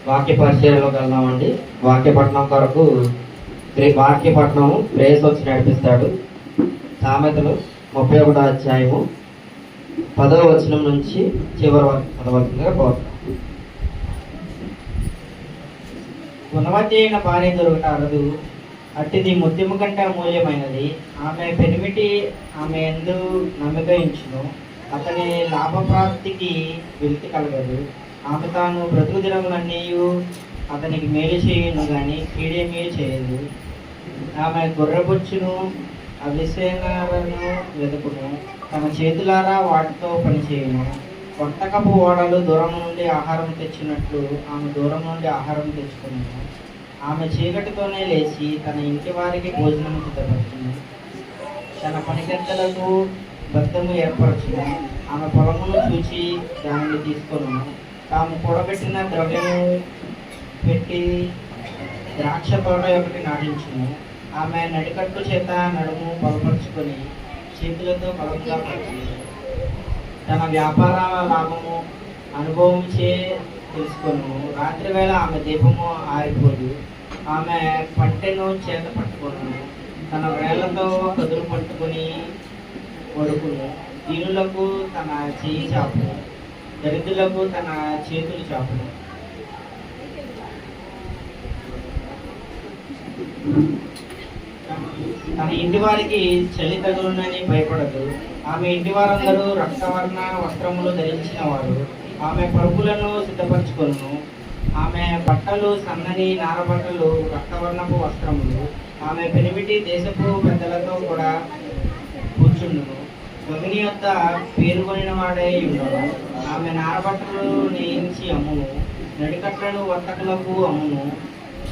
వాక్య పరిచయంలోకి వెళ్దామండి. వాక్యపట్నం కొరకు వాక్యపట్నం ప్రేస్ వచ్చి నడిపిస్తాడు. సామెతలు 31వ అధ్యాయము 10వ వచనం నుంచి చివరి వరకు చదవలసిందిగా కోరుతాం. గుణవతి అయిన భార్య దొరకట అరదు, అట్టిది ముత్యము కంటే అమూల్యమైనది. ఆమె పెనిమిటి ఆమె యందు నమ్మిక ఉంచును, అతని లాభప్రాప్తికి వెలితి కలగదు. ఆమె తాను బ్రతుకు దినములన్నీ అతనికి మేలు చేయును గాని కీడేమీ చేయదు. ఆమె గొర్రెబొచ్చును అవిసేనాలను వెతుకును, తన చేతులారా వాటితో పనిచేయును. కొట్టకపు ఓడలు దూరం నుండి ఆహారం తెచ్చినట్లు ఆమె దూరం నుండి ఆహారం తెచ్చుకున్నాను. ఆమె చీకటితోనే లేచి తన ఇంటి వారికి భోజనం సిద్ధపడుతుంది. తన పనికెత్తలకు భక్తము ఏర్పరచును. ఆమె పొలమును చూచి దానిని తీసుకొను. తాము కూడబెట్టిన ద్రవ్యము పెట్టి ద్రాక్ష తోట ఒకటి నాటించును. ఆమె నడికట్టు చేత నడుము బలపరుచుకొని చేతులతో బలంగా పట్టి తన వ్యాపార లాభము అనుభవం చే తెలుసుకొను. రాత్రి వేళ ఆమె దీపము ఆరిపోదు. ఆమె పట్టెను చేత పట్టుకొను. తన వేళ్లతో కదులు పట్టుకొని వడుకును. దీనులకు తన చేయి చాపును, దరిద్రులకు తన చేతులు చాపును. తన ఇంటి వారికి చలి తగులునని భయపడదు. ఆమె ఇంటి వారందరూ రక్తవర్ణ వస్త్రములు ధరించిన వారు. ఆమె పరుపులను సిద్ధపరచుకొను. ఆమె బట్టలు సన్నని నారబట్టలు రక్తవర్ణపు వస్త్రములు. ఆమె పెనిమిటి దేశపు పెద్దలతో కూడా కూర్చుండును. గవిని యొద్ద పేరుకొనిన వాడే ఉండను. ఆమె నారబట్టలు నేయించి అమ్మును, నడికట్లను వర్తకులకు అమ్మును.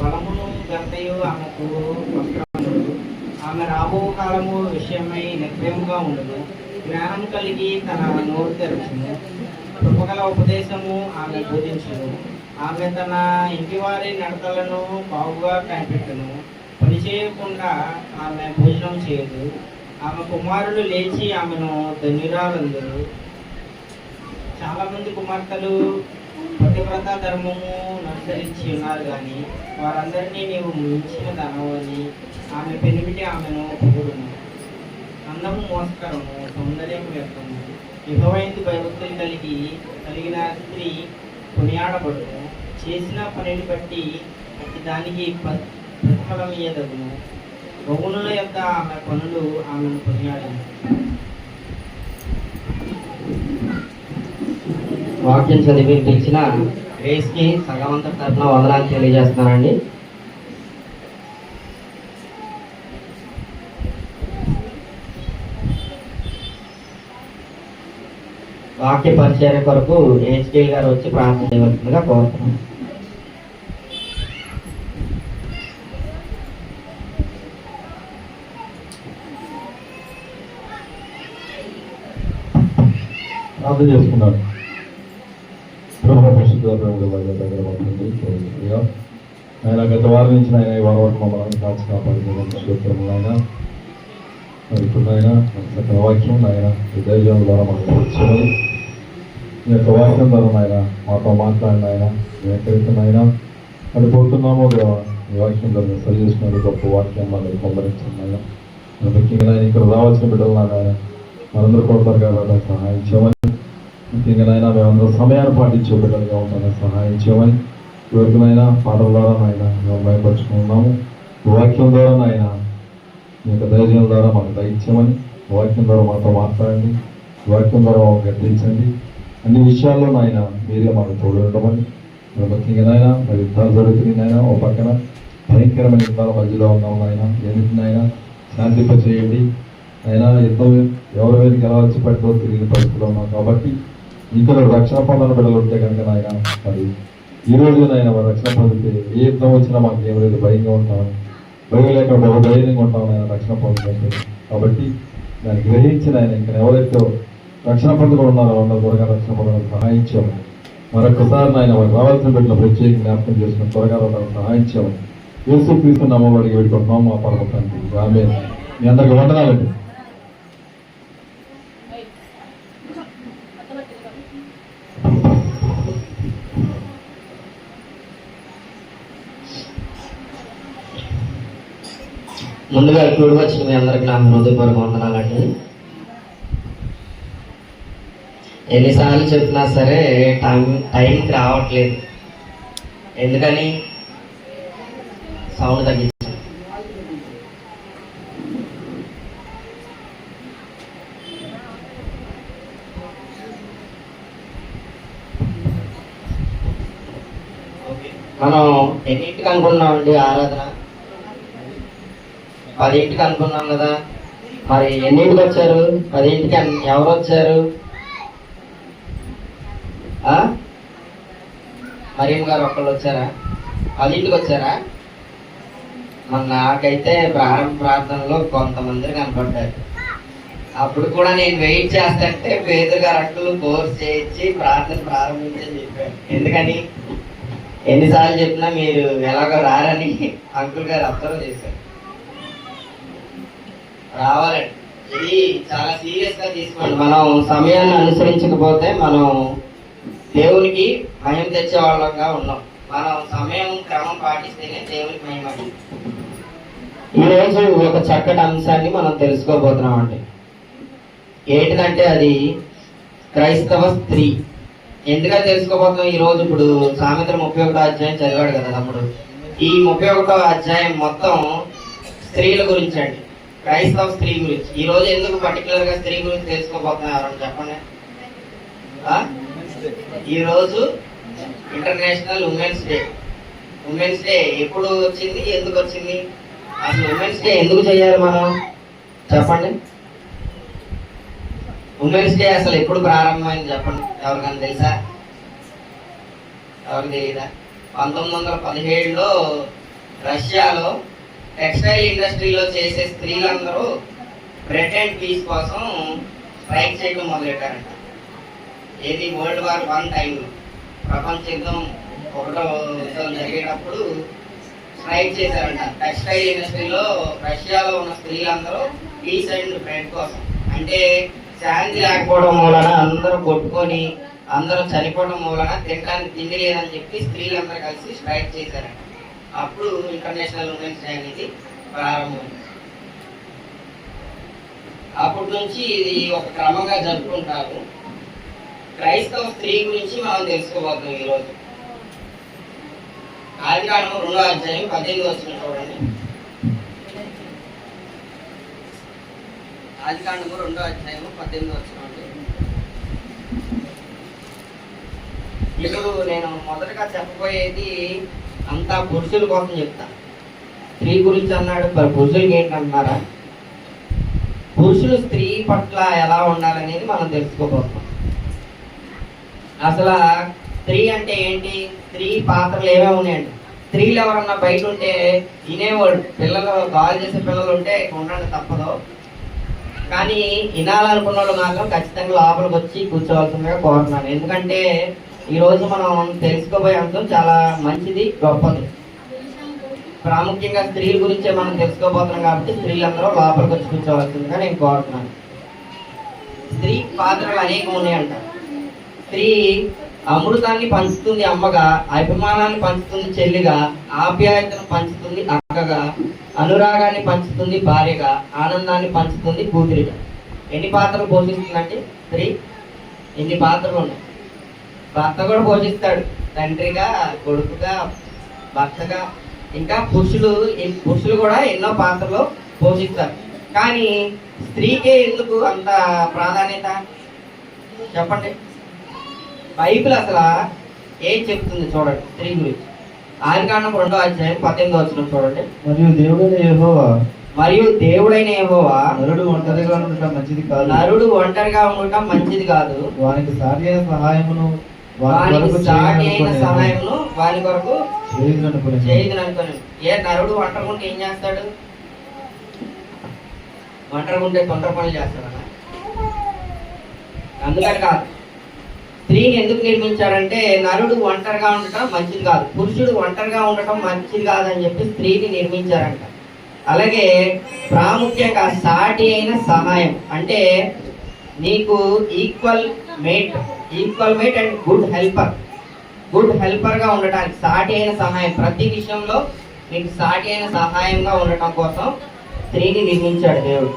బలమును గంతయు ఆమెకు వస్త్రములు. ఆమె రాబో కాలము విషయమై నిర్భయముగా ఉండదు. జ్ఞానం కలిగి తన నోరు తెరచును. కృపగల ఉపదేశము ఆమె బోధించును. ఆమె తన ఇంటి వారి నడతలను బాగుగా కనిపెట్టును. పని చేయకుండా ఆమె భోజనం చేయదు. ఆమె కుమారులు లేచి ఆమెను ధన్యురాలందరు. చాలా మంది కుమార్తెలు పతివ్రత ధర్మము అనుసరించి ఉన్నారు, కానీ వారందరినీ నీవు మించిన ధనవని ఆమె పెనిమిటి ఆమెను పొగుడును. అందము మోసకరము, సౌందర్యం వ్యర్థము. యెహోవాయందు భయభక్తులు కలిగిన స్త్రీ కొనియాడబడును. చేసిన పనిని బట్టి అట్టి దానికి ప్రతిఫలం ఇయ్యదగును. బహునుల యొక్క ఆమె పనులు ఆమెను కొనియాడను. వాక్యం చదివి పిలిచిన రేస్కి సగవంత తరఫున వందనాలు తెలియజేస్తున్నానండి. వాక్య పరిచర్య కొరకు హెచ్కే గారు వచ్చి ప్రార్థన చేయవలసిందిగా కోరుతున్నాను. ప్రార్థన చేసుకున్నాను. ఆయన గత వారం నుంచి ఆయన ఈ వారం వరకు మమ్మల్ని కాచి కాపాడుతున్న క్షేత్రము ఆయన మరి ఇప్పుడు ఆయన చక్కని వాక్యం ఆయన ఈ ధైర్యం ద్వారా మనకు వచ్చేమని ఈ యొక్క వాక్యం ద్వారా ఆయన మాతో మాట్లాడిన ఆయన మేము ఎక్కడైతే ఆయన పడిపోతున్నామో ఈ వాక్యం ద్వారా సరి చేసుకున్న గొప్ప వాక్యం మనల్ని పొందరించింది ఆయన. ముఖ్యంగా ఆయన ఇక్కడ రావాల్సిన బిడ్డలు ఆయన మనందరూ కొడతారు కాబట్టి సహాయం చేయమని, ముఖ్యంగా ఆయన మేమందరూ సమయాన్ని పాటించే బిడ్డలుగా ఉంటామని సహాయం చేయమని, ఎవరికైనా పాటల ద్వారా ఆయన మేము భయపరుచుకున్నాము. వాక్యం ద్వారా ఆయన మీ యొక్క ధైర్యం ద్వారా మాకు దయచేయమని, వాక్యం ద్వారా మాతో మాట్లాడండి, వాక్యం ద్వారా మాకు గద్దించండి. అన్ని విషయాల్లో నాయన మీరే మాకు తోడు ఉండమని, ముఖ్యంగా నాయన మరి యుద్ధాలు జరుగుతుంది నాయన, ఓ పక్కన భయంకరమైన యుద్ధాల మధ్యలో ఉన్నాం నాయన, ఏమిటినైనా శాంతింపచేయండి అయినా. యుద్ధం ఎవరి మీదకి ఎలా వచ్చి పట్టుకో తిరిగిన పరిస్థితిలో ఉన్నాం కాబట్టి ఇక్కడ రక్షణ పొందని బిడ్డలు ఉంటే కనుక నాయన మరి ఈ రోజు నాయన మరి రక్షణ పొందితే ఏ యుద్ధం వచ్చినా మాకు ఏం లేదు, భయంగా ఉంటామని, భయం లేక ధైర్యంగా ఉంటాం ఆయన రక్షణ పొందుతుంటే. కాబట్టి దాన్ని గ్రహించిన ఆయన ఇంకా ఎవరైతే రక్షణ పొందుకొని ఉన్నారో వాళ్ళ త్వరగా రక్షణ పొందడానికి సహాయం చేయమని, మరొకసారి నాయన వారికి రావాల్సిన బిడ్డలు ప్రత్యేక జ్ఞాపకం చేసుకుని త్వరగా వాళ్ళకి సహాయం చేయమని యేసుక్రీస్తు నామములో వేడుకుంటున్నాం మా పరమ తండ్రి. ఆమేన్. మీ అందరికీ వందనాలండి. ముందుగా కూడి వచ్చిన మీ అందరికి నా హృదయపూర్వక వందనాలండి. ఎన్నిసార్లు చెప్పినా సరే టైంకి రావట్లేదు. ఎందుకని? సౌండ్ తగ్గించాను. మనం ఎన్నింటికి అనుకున్నామండి ఆరాధన? 10ంటికి అనుకున్నాం కదా. మరి ఎన్నింటికి వచ్చారు? 10ంటికి ఎవరు వచ్చారు? మరియమ్మ గారు ఒక్కళ్ళు వచ్చారా? 10ంటికి వచ్చారా? మరి నాకైతే ప్రారంభ ప్రార్థనలో కొంతమంది కనపడ్డారు. అప్పుడు కూడా నేను వెయిట్ చేస్తుంటే పేదరు గారు అక్కలు కోర్స్ చేయించి ప్రార్థన ప్రారంభించని చెప్పారు. ఎందుకని? ఎన్నిసార్లు చెప్పినా మీరు ఎలాగో రారని అంకుల్ గారు అబ్జర్వ్ చేశారు. రావాలండి. ఇది చాలా సీరియస్ గా తీసుకోండి. మనం సమయాన్ని అనుసరించకపోతే మనం దేవునికి మహిమ తెచ్చే వాళ్ళంగా ఉన్నాం. మనం సమయం క్రమం పాటిస్తేనే దేవునికి మహిమ. ఈరోజు ఒక చక్కటి అంశాన్ని మనం తెలుసుకోబోతున్నాం అండి. ఏంటిదంటే అది క్రైస్తవ స్త్రీ. ఎందుకని తెలుసుకోబోతున్నాం ఈరోజు? ఇప్పుడు సామెతలు 31వ అధ్యాయం చదివాడు కదా తమ్ముడు. ఈ 31వ అధ్యాయం మొత్తం స్త్రీల గురించి అండి, క్రైస్తవ స్త్రీ గురించి. ఈ రోజు ఎందుకు పర్టికులర్ గా స్త్రీ గురించి తెలుసుకోబోతున్నారు చెప్పండి. ఈ రోజు international women's day. Women's day ఎప్పుడు వచ్చింది? ఎందుకు వచ్చింది? అసలు ఉమెన్స్ డే ఎందుకు చేయాలి మనం చెప్పండి? ఉమెన్స్ డే అసలు ఎప్పుడు ప్రారంభమైంది చెప్పండి? ఎవరికైనా తెలుసా? ఎవరికి తెలియదా? 1917లో రష్యాలో టెక్స్టైల్ ఇండస్ట్రీలో చేసే స్త్రీలందరూ బ్రెడ్ అండ్ పీస్ కోసం స్ట్రైక్ చేయడం మొదలెట్టారంట. ఏది? వరల్డ్ వార్ 1 టైంలో, ప్రపంచ యుద్ధం 1వ యుద్ధం జరిగేటప్పుడు స్ట్రైక్ చేశారంట. టెక్స్టైల్ ఇండస్ట్రీలో రష్యాలో ఉన్న స్త్రీలందరూ పీస్ అండ్ బ్రెడ్ కోసం, అంటే శాంతి లేకపోవడం మూలన అందరూ కొట్టుకొని అందరూ చనిపోవడం మూలన తినడానికి తిండి లేదని చెప్పి స్త్రీలందరూ కలిసి స్ట్రైక్ చేశారంట. అప్పుడు ఇంటర్నేషనల్ ఉమెన్స్ డే అనేది ప్రారంభమైంది. అప్పటి నుంచి ఇది ఒక క్రమంగా జరుపుకుంటారు. క్రైస్తవ స్త్రీ గురించి మనం తెలుసుకోబోతున్నాం ఈరోజు. ఆదికాండము 2వ అధ్యాయం 18 వచనం చూడండి. ఆదికాండము 2వ అధ్యాయం 18 వచనం అండి. ఇప్పుడు నేను మొదటగా చెప్పబోయేది అంతా పురుషుల కోసం చెప్తా. స్త్రీ గురించి అన్నాడు, మరి పురుషులకి ఏంటన్నారా? పురుషులు స్త్రీ పట్ల ఎలా ఉండాలనేది మనం తెలుసుకోబోతున్నాం. అసలు స్త్రీ అంటే ఏంటి? స్త్రీ పాత్రలు ఏమేమి ఉన్నాయండి? స్త్రీలు ఎవరన్నా బయట ఉంటే వినేవాడు, పిల్లలు బాగా చేసే పిల్లలు ఉంటే ఉండండి తప్పదు, కానీ వినాలనుకున్న వాళ్ళు మాత్రం ఖచ్చితంగా లోపలికి వచ్చి కూర్చోవలసిందిగా కోరుతున్నాను. ఎందుకంటే ఈరోజు మనం తెలుసుకోబోయే అంశం చాలా మంచిది, గొప్పది. ప్రాముఖ్యంగా స్త్రీల గురించే మనం తెలుసుకోబోతున్నాం కాబట్టి స్త్రీలందరూ లోపలికి వచ్చి కూర్చోవలసిందిగా నేను కోరుతున్నాను. స్త్రీ పాత్రలు అనేకం ఉన్నాయంట. స్త్రీ అమృతాన్ని పంచుతుంది అమ్మగా, అభిమానాన్ని పంచుతుంది చెల్లిగా, ఆప్యాయతను పంచుతుంది అక్కగా, అనురాగాన్ని పంచుతుంది భార్యగా, ఆనందాన్ని పంచుతుంది కూతురిగా. ఎన్ని పాత్రలు పోషిస్తుందంటే స్త్రీ? ఎన్ని పాత్రలు ఉన్నాయి? భర్త కూడా పోషిస్తాడు, తండ్రిగా, కొడుకుగా, భర్తగా. ఇంకా పురుషులు కూడా ఎన్నో పాత్రలు పోషిస్తారు. కానీ స్త్రీకే ఎందుకు అంత ప్రాధాన్యత చెప్పండి? బైబిల్ అసలు ఏం చెప్తుంది చూడండి స్త్రీ గురించి. ఆదికాండం 2వ అధ్యాయం 18 వచనం చూడండి. మరియు దేవుడైన యెహోవా నరుడు ఒంటరిగా ఉండటం మంచిది కాదు. నరుడు ఒంటరిగా ఉండటం మంచిది కాదు. వానికి సాటి అయిన సహాయమును వాని కొరకు చేయదుననుకుని. నరుడు ఒంటరిగుంటే ఏం చేస్తాడు? ఒంటరిగుంటే తొందర పనులు చేస్తాడన్న. అందుకని కాదు. స్త్రీని ఎందుకు నిర్మించాడంటే నరుడు ఒంటరిగా ఉండటం మంచిది కాదు, పురుషుడు ఒంటరిగా ఉండటం మంచిది కాదని చెప్పి స్త్రీని నిర్మించారంట. అలాగే ప్రాముఖ్యంగా సాటి అయిన సహాయం, అంటే నీకు equal mate and good helper గా ఉండటానికి సాటి అయిన సహాయం, ప్రతి విషయంలో నీకు సాటి అయిన సహాయంగా ఉండటం కోసం స్త్రీని నిర్మించాడు దేవుడు.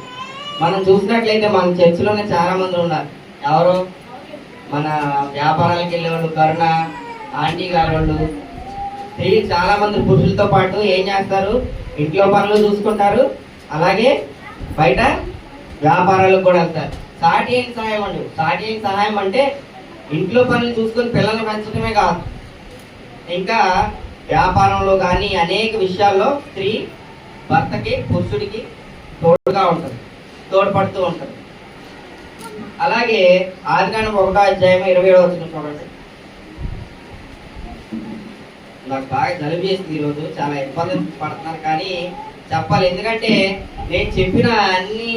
మనం చూసినట్లయితే మన చర్చిలోనే చాలా మంది ఉన్నారు. ఎవరు? మన వ్యాపారాలకు వెళ్ళేవాళ్ళు, కరుణ ఆంటీ గారు వాళ్ళు. స్త్రీలు చాలా మంది పురుషులతో పాటు ఏం చేస్తారు? ఇంట్లో పనులు చూసుకుంటారు, అలాగే బయట వ్యాపారాలకు కూడా వెళ్తారు. సాటి అయిన సహాయం అండి. సాటి అయిన సహాయం అంటే ఇంట్లో పనులు చూసుకొని పిల్లల్ని పెంచడమే కాదు, ఇంకా వ్యాపారంలో కానీ అనేక విషయాల్లో స్త్రీ భర్తకి, పురుషుడికి తోడుగా ఉంటుంది, తోడ్పడుతూ ఉంటుంది. అలాగే ఆదికాండం 1:27 చూడండి. నాకు బాగా జలుబు చేసింది ఈరోజు, చాలా ఇబ్బంది పడుతున్నాను కానీ చెప్పాలి. ఎందుకంటే నేను చెప్పిన అన్ని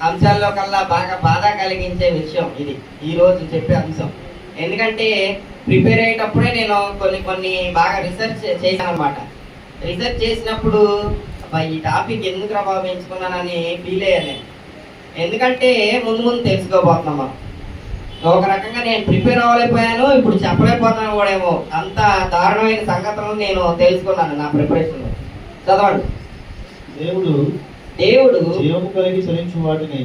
అంశాల్లో కల్లా బాగా బాధ కలిగించే విషయం ఇది ఈరోజు చెప్పే అంశం. ఎందుకంటే ప్రిపేర్ అయ్యేటప్పుడే నేను కొన్ని బాగా రీసెర్చ్ చేశాను అనమాట. రీసెర్చ్ చేసినప్పుడు ఈ టాపిక్ ఎందుకు ప్రభావం ఎంచుకున్నానని ఫీల్ అయ్యాను నేను. ఎందుకంటే ముందు తెలుసుకోబోతున్నాం మనం. ఒక రకంగా నేను ప్రిపేర్ అవ్వలేకపోయాను, ఇప్పుడు చెప్పలేకపోతున్నాను కూడా ఏమో. అంత దారుణమైన సంగతులను నేను తెలుసుకున్నాను నా ప్రిపరేషన్లో. చదవండి. దేవుడు జీవము కలిగి చలించు వాటిని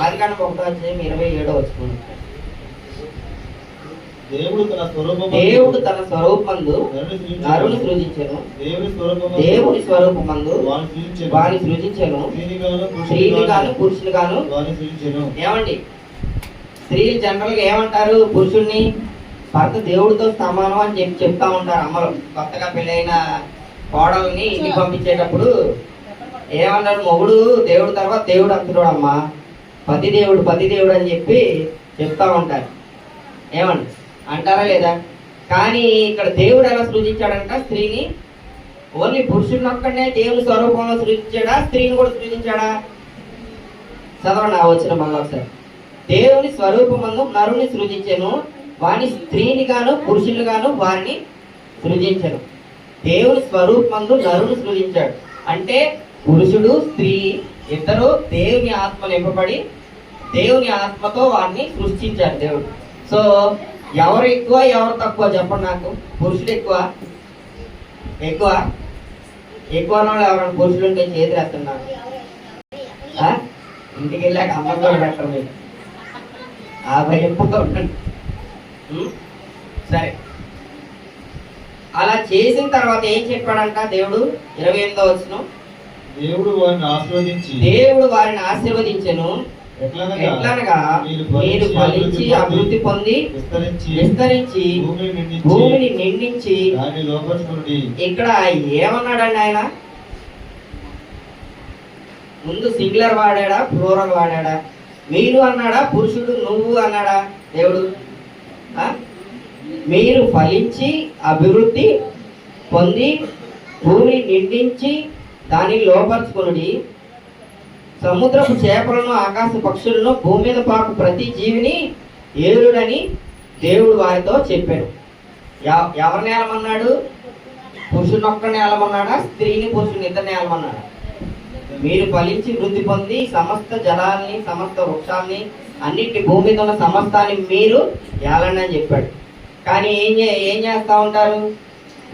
ఆదికాండం 1:27 దేవుడు తన స్వరూపమందు నరుని సృజించెను, దేవుని స్వరూపమందు వారిని సృజించెను, స్త్రీని గాను పురుషుని గాను. ఏమండి, స్త్రీలు జనరల్ గా ఏమంటారు? పురుషుణ్ణి భర్త దేవుడితో సమానం అని చెప్తా ఉంటారు అమ్మలు. కొత్తగా పెళ్ళైన కోడల్ని ఇంటికి పంపించేటప్పుడు ఏమన్నారు? మొగుడు దేవుడు తర్వాత దేవుడు అంటున్నాడు అమ్మా, పతి దేవుడు అని చెప్పి చెప్తా ఉంటారు. ఏమండి, అంటారా లేదా? కానీ ఇక్కడ దేవుడు ఎలా సృజించాడంట స్త్రీని? ఓన్లీ పురుషుడిని ఒక్కడనే దేవుని స్వరూపంలో సృజించాడా? స్త్రీని కూడా సృజించాడా? చదవండి ఆ వచ్చిన మళ్ళీ ఒకసారి. దేవుని స్వరూపమందు నరుని సృజించెను, వాని స్త్రీని గాను పురుషుని గాను వారిని సృజించెను. దేవుని స్వరూపమందు నరుని సృజించాడు అంటే పురుషుడు స్త్రీ ఇద్దరు దేవుని ఆత్మ నింపబడి దేవుని ఆత్మతో వారిని సృష్టించాడు దేవుడు. సో ఎవరు ఎక్కువ ఎవరు తక్కువ చెప్పండి నాకు? పురుషుడు ఎక్కువ వాళ్ళు ఎవరైనా పురుషులు ఉంటే చేతి వేస్తున్నారు. ఇంటికి వెళ్ళాక అమ్మ కూడా పెట్టరు మీరు, ఆ భయంగా ఉండండి. సరే, అలా చేసిన తర్వాత ఏం చెప్పాడంట దేవుడు? 28 దేవుడు వారిని ఆశీర్వదించెను. ఎట్లనగా మీరు ఫలించి అభివృద్ధి పొంది విస్తరించి భూమిని నిండించి. ఇక్కడ ఏమన్నాడండి ఆయన? ముందు సింగులర్ వాడాడా, ప్లూరల్ వాడాడా? మీరు అన్నాడా, పురుషుడు నువ్వు అన్నాడా దేవుడు? మీరు ఫలించి అభివృద్ధి పొంది భూమిని నిండించి దానిని లోపరుచుకుని సముద్రపు చేపలను ఆకాశ పక్షులను భూమి మీద పాకు ప్రతి జీవిని ఏలుడని దేవుడు వారితో చెప్పాడు. ఎవరిని ఏలమన్నాడు? పురుషుని ఒక్కడిని ఏలమన్నాడా? స్త్రీని పురుషుని ఇద్దరిని ఏలమన్నాడా? మీరు ఫలించి వృద్ధి పొంది సమస్త జలాల్ని సమస్త వృక్షాలని అన్నిటి భూమి మీద ఉన్న సమస్తాన్ని మీరు ఏలండి అని చెప్పాడు. కానీ ఏం చేస్తూ ఉంటారు?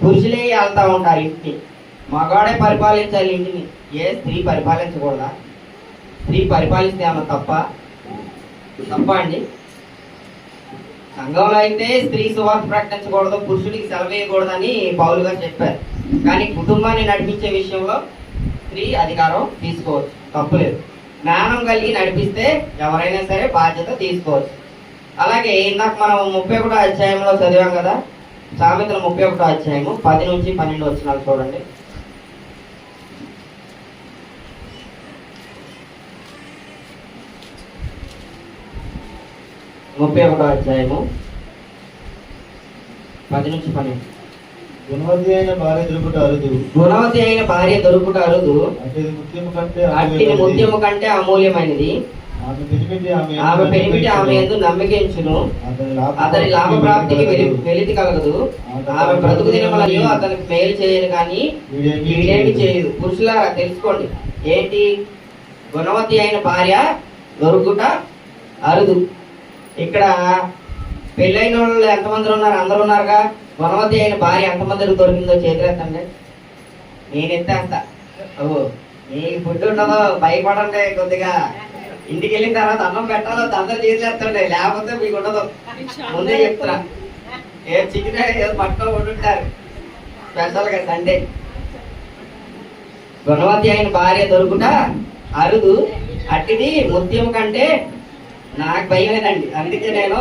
పురుషులే ఏళ్తా ఉంటారు ఇంటిని. మగాడే పరిపాలించాలి ఇంటిని. ఏ స్త్రీ పరిపాలించకూడదా? స్త్రీ పరిపాలిస్తే ఏమన్నా తప్ప అండి? సంఘంలో అయితే స్త్రీ సువార్త ప్రకటించకూడదు, పురుషుడికి సెలవేయకూడదని పౌలు గారు చెప్పారు. కానీ కుటుంబాన్ని నడిపించే విషయంలో స్త్రీ అధికారం తీసుకోవచ్చు, తప్పులేదు. జ్ఞానం కలిగి నడిపిస్తే ఎవరైనా సరే బాధ్యత తీసుకోవచ్చు. అలాగే ఇందాక మనం 31వ అధ్యాయంలో చదివాం కదా, సామెతలు 31వ అధ్యాయము 10 నుంచి 12 వచనాలు చూడండి. 31వ అధ్యాయము 10 నుంచి 12. గుణవతి అయిన భార్య దొరుకుట అరుదు, అట్టిని ముత్యము కంటే అమూల్యమైనది. ఆమె పెనిమిటి ఆమె యందు నమ్మకించును, అతని లాభప్రాప్తికి వెలితి కలగదు. ఆమె బ్రతుకు దినములలో అతనికి మేలు చేయను కానీ వీడేమి చేయదు. పురుషులారా తెలుసుకోండి, ఏంటి? గుణవతి అయిన భార్య దొరుకుట అరుదు. ఇక్కడ పెళ్ళైన వాళ్ళు ఎంతమంది ఉన్నారు? అందరూ ఉన్నారుగా. గుణవతి అయిన భార్య ఎంతమందికి దొరికిందో చేతులేస్తండి. నేను ఎత్తేస్తా. మీకు ఫుడ్ ఉండదు, భయపడండి కొద్దిగా. ఇంటికి వెళ్ళిన తర్వాత అన్నం పెట్టాలో అందరూ చేసేస్తుండే, లేకపోతే మీకు ఉండదు. ముందే చెప్తున్నా, ఏ చికెన్ ఏదో పట్టుకొని ఉంటుంటారు స్పెషల్గా సండే. గుణవతి అయిన భార్య దొరుకుట అరుదు, అట్టిది ముత్యం కంటే నాకు భయమేనండి. అందుకే నేను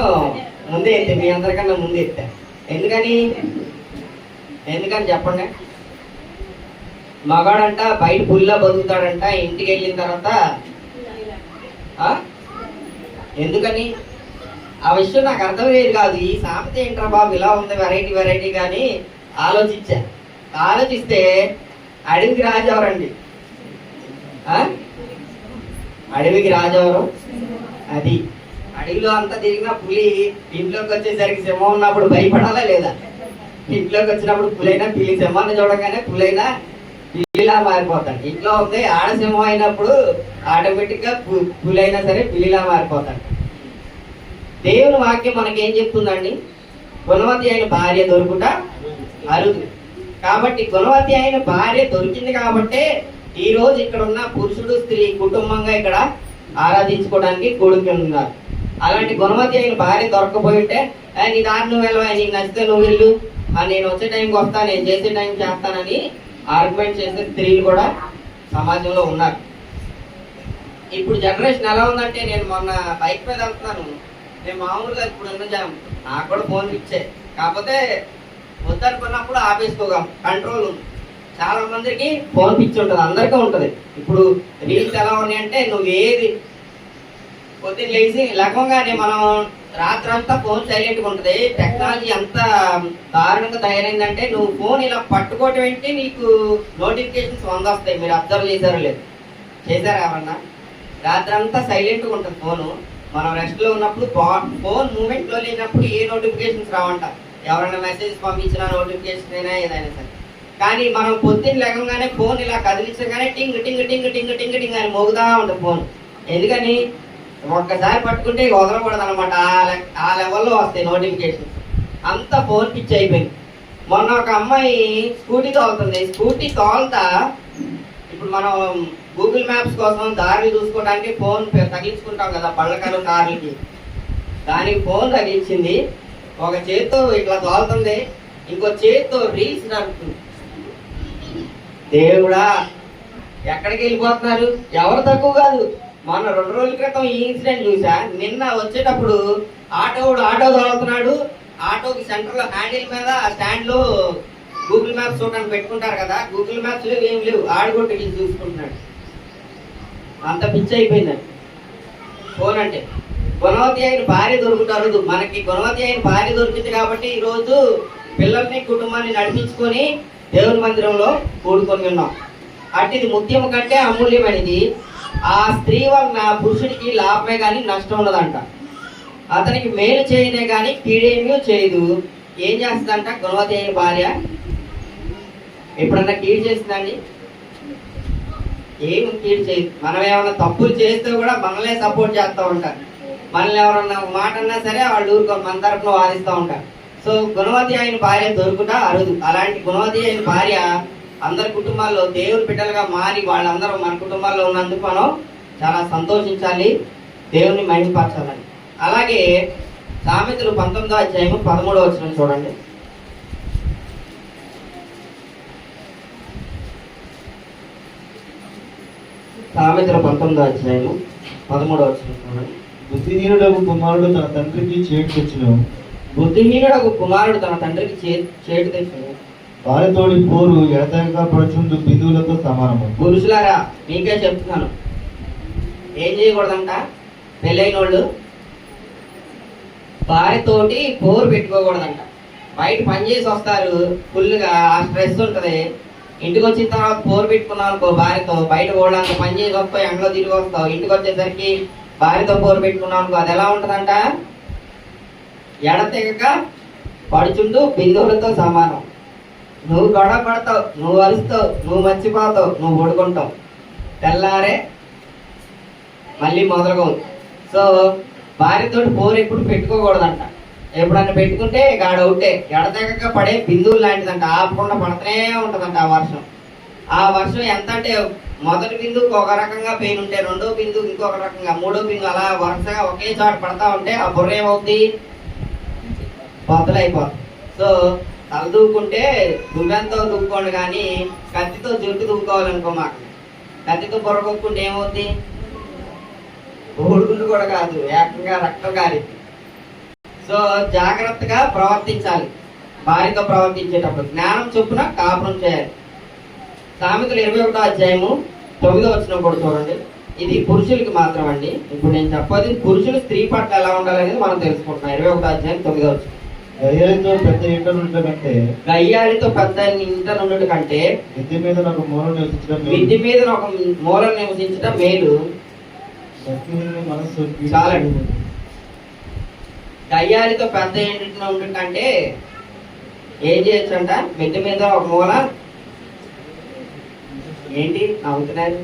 ముందే ఎత్తే, మీ అందరికన్నా ముందే ఎత్తా. ఎందుకని చెప్పండి. మగాడంట బయట పుల్లా బతుకుతాడంట, ఇంటికి వెళ్ళిన తర్వాత ఎందుకని ఆ విషయం నాకు అర్థమయ్యేది కాదు. ఈ సామెత ఏంట్రా బాబు ఇలా ఉంది, వెరైటీ కానీ ఆలోచిస్తే అడవికి రాజెవరండి? అడవికి రాజెవరు? అది అడవిలో అంతా తిరిగిన పులి ఇంట్లోకి వచ్చేసరికి సింహం ఉన్నప్పుడు భయపడాలా లేదా? ఇంట్లోకి వచ్చినప్పుడు పులైనా పిల్లి సింహాన్ని చూడగానే పులైనా పిల్లిలా మారిపోతాడు. ఇంట్లో ఉంది ఆడసింహం అయినప్పుడు ఆటోమేటిక్ గా పులైనా సరే పిల్లిలా మారిపోతాడు. దేవుని వాక్యం మనకేం చెప్తుందండి? గుణవతి అయిన భార్య దొరుకుట అరుదు. కాబట్టి గుణవతి అయిన భార్య దొరికింది కాబట్టే ఈ రోజు ఇక్కడ ఉన్న పురుషుడు స్త్రీ కుటుంబంగా ఇక్కడ ఆరాధించుకోవడానికి కూడుకున్నారు. అలాంటి గుణవతి అయిన భార్య దొరకపోయింటే నీ దారి నువ్వు వెళ్ళవా, నీకు నచ్చితే నువ్వు వెళ్ళు, నేను వచ్చే టైంకి వస్తా, నేను చేసే టైం చేస్తానని ఆర్గ్యుమెంట్ చేసే స్త్రీలు కూడా సమాజంలో ఉన్నారు. ఇప్పుడు జనరేషన్ ఎలా ఉందంటే, నేను మొన్న బైక్ మీద వెళ్తున్నాను, నేను మామూలుగా ఇప్పుడు నాకు కూడా ఫోన్ ఇచ్చే, కాకపోతే వద్దనుకున్నప్పుడు ఆపేసుకోగలం, కంట్రోల్ ఉంది. చాలా మందికి ఫోన్ పిచ్చి ఉంటుంది, అందరికీ ఉంటుంది. ఇప్పుడు రీల్స్ ఎలా ఉన్నాయంటే, నువ్వు ఏది పొద్దున్న లేచి లగంగానే మనం రాత్రి అంతా ఫోన్ సైలెంట్గా ఉంటుంది. టెక్నాలజీ ఎంత దారుణంగా తయారైందంటే, నువ్వు ఫోన్ ఇలా పట్టుకోవటం ఏంటి నీకు నోటిఫికేషన్స్ 100 వస్తాయి. మీరు అబ్జర్వ్ చేశారో లేదు? చేశారా ఏమన్నా? రాత్రి అంతా సైలెంట్గా ఉంటుంది ఫోను. మనం రెస్ట్లో ఉన్నప్పుడు ఫోన్ మూమెంట్లో లేనప్పుడు ఏ నోటిఫికేషన్స్ రావంట. ఎవరైనా మెసేజ్ పంపించినా నోటిఫికేషన్ అయినా ఏదైనా సరే. కానీ మనం పొద్దున్న లేకంగానే ఫోన్ ఇలా కదిలించగానే టింగ్ టింగ్ టింగ్ టింగ్ టింగ్ టింగ్ అని మోగుతా ఉంటుంది ఫోన్. ఎందుకని? ఒక్కసారి పట్టుకుంటే వదలకూడదు అనమాట. ఆ లెవెల్లో వస్తాయి నోటిఫికేషన్స్. అంతా ఫోన్ పిచ్చి అయిపోయింది. మొన్న ఒక అమ్మాయి స్కూటీ తోలుతుంది. స్కూటీ తోలుతా ఇప్పుడు మనం గూగుల్ మ్యాప్స్ కోసం దారి చూసుకోవడానికి ఫోన్ తగిలించుకుంటాం కదా బళ్ళకారు కార్లకి. దానికి ఫోన్ తగిలించింది. ఒక చేతితో ఇట్లా తోలుతుంది, ఇంకో చేతితో రీల్స్ నడుపుతుంది. దేవుడా, ఎక్కడికి వెళ్ళిపోతున్నారు? ఎవరు తక్కువ కాదు. మొన్న 2 రోజుల క్రితం ఈ ఇన్సిడెంట్ చూసా. నిన్న వచ్చేటప్పుడు ఆటో తోలుతున్నాడు. ఆటోకి సెంటర్లో హ్యాండిల్ మీద స్టాండ్ లో గూగుల్ మ్యాప్స్ చూడడానికి పెట్టుకుంటారు కదా, గూగుల్ మ్యాప్స్ లేవు, ఏం లేవు, ఆడుకుంటే వీళ్ళు చూసుకుంటున్నాడు. అంత పిచ్చి అయిపోయిందండి ఫోన్ అంటే. గుణవతి అయిన భార్య దొరుకుతారు. మనకి గుణవతి అయిన భార్య దొరికింది కాబట్టి ఈరోజు పిల్లల్ని కుటుంబాన్ని నడిపించుకొని దేవుని మందిరంలో కూడుకొని ఉన్నాం. అట్టిది ముత్యము కంటే అమూల్యమైనది. ఆ స్త్రీ వలన పురుషుడికి లాభమే కానీ నష్టం ఉండదంట. అతనికి మేలు చేయనే కానీ కీడేమీ చేయదు. ఏం చేస్తుందంట గుణవతి అయిన భార్య? ఎప్పుడన్నా కీడు చేస్తుందండి? ఏం కీడు చేయదు. మనం ఏమైనా తప్పులు చేస్తే కూడా మనల్నే సపోర్ట్ చేస్తూ ఉంటారు. మనల్ని ఎవరన్నా మాట అన్నా సరే వాళ్ళు ఊరుకొని మన తరపున వాదిస్తూ ఉంటారు. సో గుణవతి అయిన భార్య దొరుకుట అరుదు. అలాంటి గుణవతి అయిన భార్య అందరి కుటుంబాల్లో దేవుని బిడ్డలుగా మారి వాళ్ళందరూ మన కుటుంబాల్లో ఉన్నందుకు మనం చాలా సంతోషించాలి, దేవుని మహిమపరచాలని. అలాగే సామెతలు 19వ అధ్యాయము 13వ వచనం చూడండి. సామెతలు 19వ అధ్యాయము 13వ వచనం చూడండి. బుద్ధిహీనుడకు కుమారుడు తన తండ్రికి చేటు తెచ్చును. బుద్ధిహీనుడకు కుమారుడు తన తండ్రికి చేటు తెచ్చును. భార్యతోడి పోరు ఎడతెగక పడుచుండు బిందువులతో సమానము. పురుషులారా మీకే చెప్తున్నాను, ఏం చేయకూడదంట? పెళ్ళైన వాళ్ళు భార్యతోటి పోరు పెట్టుకోకూడదంట. బయట పని చేసి వస్తారు, ఫుల్గా ఆ స్ట్రెస్ ఉంటుంది. ఇంటికి వచ్చిన తర్వాత పోరు పెట్టుకున్నావు అనుకో భార్యతో, బయట పోవడానికి పని చేసి వస్తావు, ఎండలో తిరిగి వస్తావు, ఇంటికి వచ్చేసరికి భార్యతో పోరు పెట్టుకున్నావు అనుకో, అది ఎలా ఉంటుందంట? ఎడతెగక పడుచుండు బిందువులతో సమానం. నువ్వు గొడవ పడతావు, నువ్వు అరుస్తావు, నువ్వు మర్చిపోతావు, నువ్వు పడుకుంటావు, తెల్లారే మళ్ళీ మొదలగవు. సో భార్యతో పోరు ఎప్పుడు పెట్టుకోకూడదంట. ఎప్పుడన్నా పెట్టుకుంటే గాడవుటే. ఎడతెగక పడే బిందువులు లాంటిదంట. ఆపకుండా పడుతూనే ఉంటుందంట ఆ వర్షం. ఆ వర్షం ఎంత అంటే మొదటి బిందువుకి ఒక రకంగా పెయిన్ ఉంటే రెండో బిందువు ఇంకొక రకంగా మూడో బిందువు అలా వరుసగా ఒకే చోట పడతా ఉంటే ఆ బుర్ర ఏమవుద్ది, బద్దలైపోతుంది. సో తల దూకుంటే దువ్వెంతో దూక్కోండి కానీ కత్తితో జుట్టు దూకోవాలనుకో మాకు. కత్తితో బుర్ర కొక్కుంటే ఏమవుద్ది, ఊడుకుంటూ కూడా కాదు, ఏకంగా రక్తం కారిద్ది. సో జాగ్రత్తగా ప్రవర్తించాలి. భార్యతో ప్రవర్తించేటప్పుడు జ్ఞానం చొప్పున కాపురం చేయాలి. సామెతలు 21వ అధ్యాయము 9వ వచనం కూడా చూడండి. ఇది పురుషులకి మాత్రం అండి. ఇప్పుడు నేను చెప్పేది పురుషులు స్త్రీ పట్ల ఎలా ఉండాలనేది మనం తెలుసుకుంటున్నాం. 21వ అధ్యాయం 9వ వచనం. గయ్యాలతో పెద్ద ఇంట నుండి కంటే గయ్యాలితో పెద్ద ఇంట నుండి కంటే మిద్ది మీద ఒక మూల నివసించడం మేలు. మిద్ది మీద ఒక మూల నివసించడం మేలు. భక్తిహీనుని మనస్సు చాలండి. గయ్యాలితో పెద్ద ఇంటి నుండి కంటే ఏం చేయొచ్చు అంట, మిద్ది మీద ఒక మూల. ఏంటి నవ్వుతున్నారు?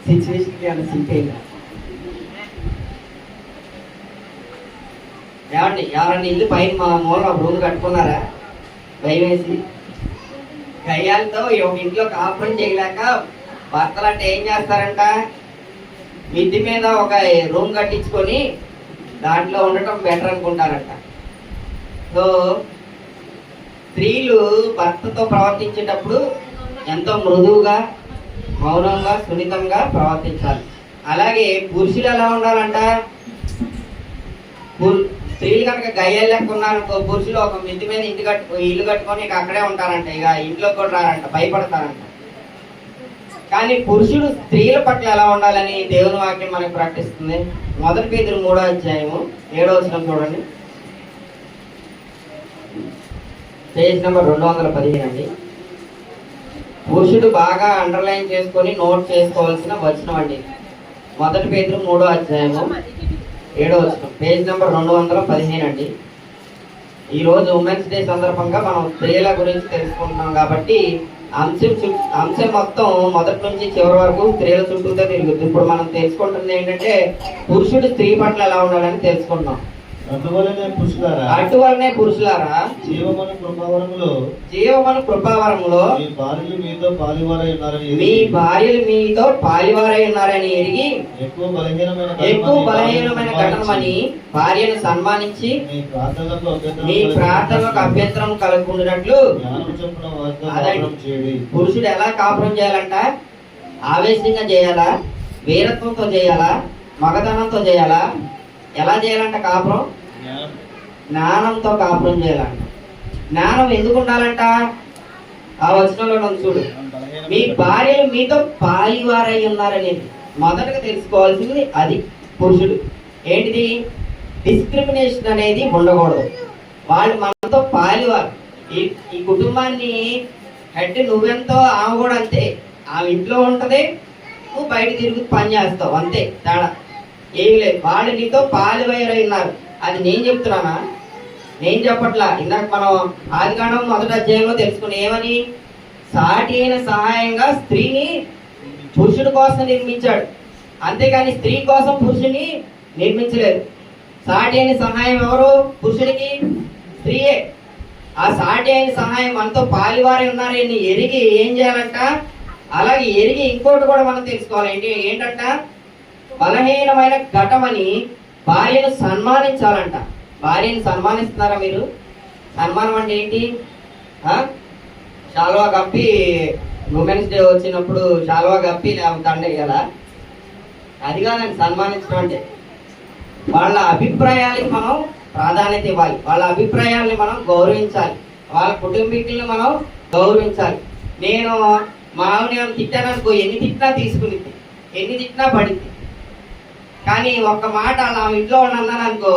సిచ్యువేషన్కి అంత సింక్ అయిందా? ఏమండి ఎవరన్నా ఇల్లు పైన మా మూల రూమ్ కట్టుకున్నారా భయం వేసి? గయ్యాలతో ఒక ఇంట్లో కాపురం చేయలేక భర్తలు అంటే ఏం చేస్తారంట, మిద్ది మీద ఒక రూమ్ కట్టించుకొని దాంట్లో ఉండటం బెటర్ అనుకుంటారంట. సో స్త్రీలు భర్తతో ప్రవర్తించేటప్పుడు ఎంతో మృదువుగా, మౌనంగా, సున్నితంగా ప్రవర్తించాలి. అలాగే పురుషులు ఎలా ఉండాలంట, స్త్రీలు కనుక గయ్యాలు లెక్క ఉన్నారనుకో, పురుషులు ఒక మిద్ది మీద ఇల్లు కట్టుకొని ఇక అక్కడే ఉంటారంట, ఇక ఇంట్లో కూడా రారంట, భయపడతారంట. కానీ పురుషుడు స్త్రీల పట్ల ఎలా ఉండాలని దేవుని వాక్యం మనకు ప్రకటిస్తుంది. 1 పేతురు 3వ అధ్యాయము 7వ వచనం చూడండి. పేజ్ నెంబర్ 215 అండి. పురుషుడు బాగా అండర్లైన్ చేసుకొని నోట్ చేసుకోవాల్సిన వచనం అండి. 1 పేతురు 3వ అధ్యాయము 7వ వచనం, పేజ్ నెంబర్ 215 అండి. ఈరోజు ఉమెన్స్ డే సందర్భంగా మనం స్త్రీల గురించి తెలుసుకుంటున్నాం కాబట్టి అంశం మొత్తం మొదటి నుంచి చివరి వరకు స్త్రీల చుట్టూతో తిరుగుతుంది. ఇప్పుడు మనం తెలుసుకుంటుంది ఏంటంటే పురుషుడు స్త్రీ పట్ల ఎలా ఉండాలని తెలుసుకుంటున్నాం. అటువలనే పురుషులారా జీవమను కృపావరములో మీ భార్యలు మీతో పాలివారై ఉన్నారని ఎరిగి ఎక్కువ బలహీనమైన ఘటనమని భార్యను సన్మానించి మీ ప్రార్థనలకు అభ్యంతరం కలుగుకున్నట్లు. పురుషుడు ఎలా కాపురం చేయాలంట, ఆవేశంగా చేయాలా, వీరత్వంతో చేయాలా, మగతనంతో చేయాలా, ఎలా చేయాలంట కాపురం? జ్ఞానంతో కాపురం చేయాలంట. జ్ఞానం ఎందుకు ఉండాలంట? ఆ వచనంలో మనం చూడు, మీ భార్యలు మీతో పాలివారై ఉన్నారనేది మొదటగా తెలుసుకోవాల్సింది. అది పురుషుడు ఏంటిది, డిస్క్రిమినేషన్ అనేది ఉండకూడదు. వాళ్ళు మనతో పాలివారు. ఈ కుటుంబాన్ని హెడ్ నువ్వెంతో ఆమె కూడా అంతే. ఆమె ఇంట్లో ఉంటది, నువ్వు బయట తిరుగుతూ పని చేస్తావు, అంతే తేడా ఏమి లేదు. వాళ్ళు నీతో పాలివారై ఉన్నారు. అది నేను చెప్తున్నానా? నేను చెప్పట్లా. ఇందాక మనం ఆదికాండం 1వ అధ్యాయంలో తెలుసుకుని ఏమని, సాటి అయిన సహాయంగా స్త్రీని పురుషుడి కోసం నిర్మించాడు, అంతేగాని స్త్రీ కోసం పురుషుని నిర్మించలేదు. సాటి అయిన సహాయం ఎవరు? పురుషుడికి స్త్రీయే. ఆ సాటి అయిన సహాయం మనతో పాలివారై ఉన్నారని ఎరిగి ఏం చేయాలంట? అలాగే ఎరిగి ఇంకోటి కూడా మనం తెలుసుకోవాలి. ఏంటంట, బలహీనమైన ఘటమని భార్యను సన్మానించాలంట. భార్యను సన్మానిస్తున్నారా మీరు? సన్మానం అంటే ఏంటి? శాలువా కప్పి ఉమెన్స్ డే వచ్చినప్పుడు శాలువా కప్పి దండ కదా, అది కాదండి సన్మానించడం అంటే. వాళ్ళ అభిప్రాయాలకి మనం ప్రాధాన్యత ఇవ్వాలి, వాళ్ళ అభిప్రాయాల్ని మనం గౌరవించాలి, వాళ్ళ కుటుంబీకుల్ని మనం గౌరవించాలి. నేను మా ఆవిడ తిట్టాననుకో, ఎన్ని తిట్టినా తీసుకునిద్ది, ఎన్ని తిట్టినా పడిద్ది. కానీ ఒక్క మాట అలా ఇంట్లో ఉన్నాను అనుకో,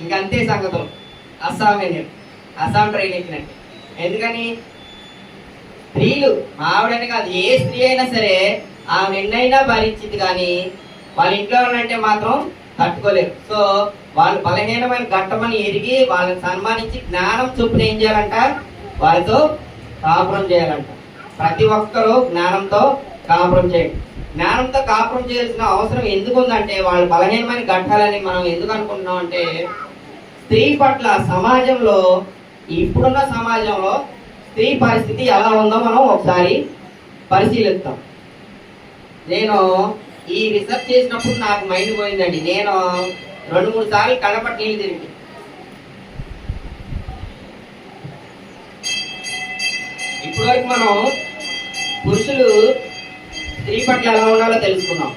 ఇంకంతే సంగతులు. అస్సాం ట్రైన్ ఎక్కినట్టు. ఎందుకని? స్త్రీలు, ఆవిడని కాదు, ఏ స్త్రీ అయినా సరే ఆమె ఎన్నైనా భరించింది, కానీ వాళ్ళ ఇంట్లో అంటే మాత్రం తట్టుకోలేరు. సో వాళ్ళు బలహీనమైన ఘట్టమని ఎరిగి వాళ్ళని సన్మానించి జ్ఞానం చొప్పున ఏం చేయాలంట? వాళ్ళతో కాపురం చేయాలంట. ప్రతి ఒక్కరూ జ్ఞానంతో కాపురం చేయండి. జ్ఞానంతో కాపురం చేయాల్సిన అవసరం ఎందుకు ఉందంటే, వాళ్ళు బలహీనమైన ఘట్టాలని మనం ఎందుకు అనుకుంటున్నాం అంటే, స్త్రీ పట్ల సమాజంలో, ఇప్పుడున్న సమాజంలో స్త్రీ పరిస్థితి ఎలా ఉందో మనం ఒకసారి పరిశీలిస్తాం. నేను ఈ రీసెర్చ్ చేసినప్పుడు నాకు మైండ్ పోయిందండి. నేను 2-3 సార్లు కడపటి నీళ్ళు తిరిగి ఇప్పటివరకు మనం పురుషులు స్త్రీ పట్ల ఎలా ఉండాలో తెలుసుకున్నాం.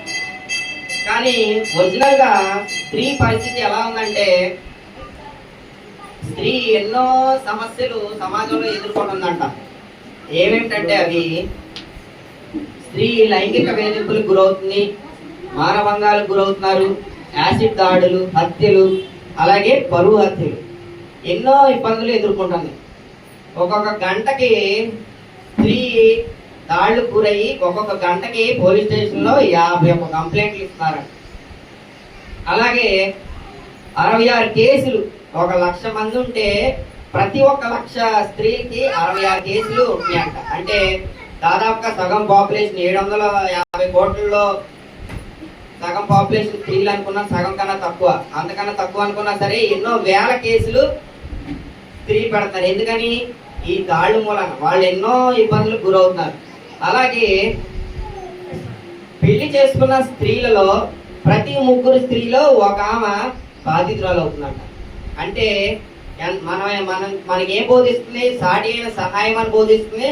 కానీ ఒరిజినల్ గా స్త్రీ పరిస్థితి ఎలా ఉందంటే, స్త్రీ ఎన్నో సమస్యలు సమాజంలో ఎదుర్కొంటుందంట. ఏమేమిటంటే అవి స్త్రీ లైంగిక వేధింపులకు గురవుతుంది, మానభంగాలకు గురవుతున్నారు, యాసిడ్ దాడులు, హత్యలు, అలాగే పరువు హత్యలు, ఎన్నో ఇబ్బందులు ఎదుర్కొంటుంది. ఒక్కొక్క గంటకి స్త్రీ దాడులు గురయ్యి ఒక్కొక్క గంటకి పోలీస్ స్టేషన్లో 51 కంప్లైంట్లు ఇస్తున్నారు. అలాగే 66 కేసులు, 1,00,000 మంది ఉంటే ప్రతి 1,00,000 స్త్రీకి 66 కేసులు ఉన్నాయంట. అంటే దాదాపుగా సగం పాపులేషన్ 750 కోట్లలో సగం పాపులేషన్ స్త్రీలు అనుకున్నా సగం కన్నా తక్కువ, అంతకన్నా తక్కువ అనుకున్నా సరే ఎన్నో వేల కేసులు స్త్రీ పెడతారు. ఎందుకని? ఈ దాళ్ళు మూలన వాళ్ళు ఎన్నో ఇబ్బందులకు గురవుతున్నారు. అలాగే పెళ్లి చేసుకున్న స్త్రీలలో ప్రతి 3 స్త్రీలో ఒక ఆమె బాధితురాలు అవుతుందంట. అంటే మనకేం బోధిస్తుంది? సాటి అయిన సహాయం అని బోధిస్తుంది.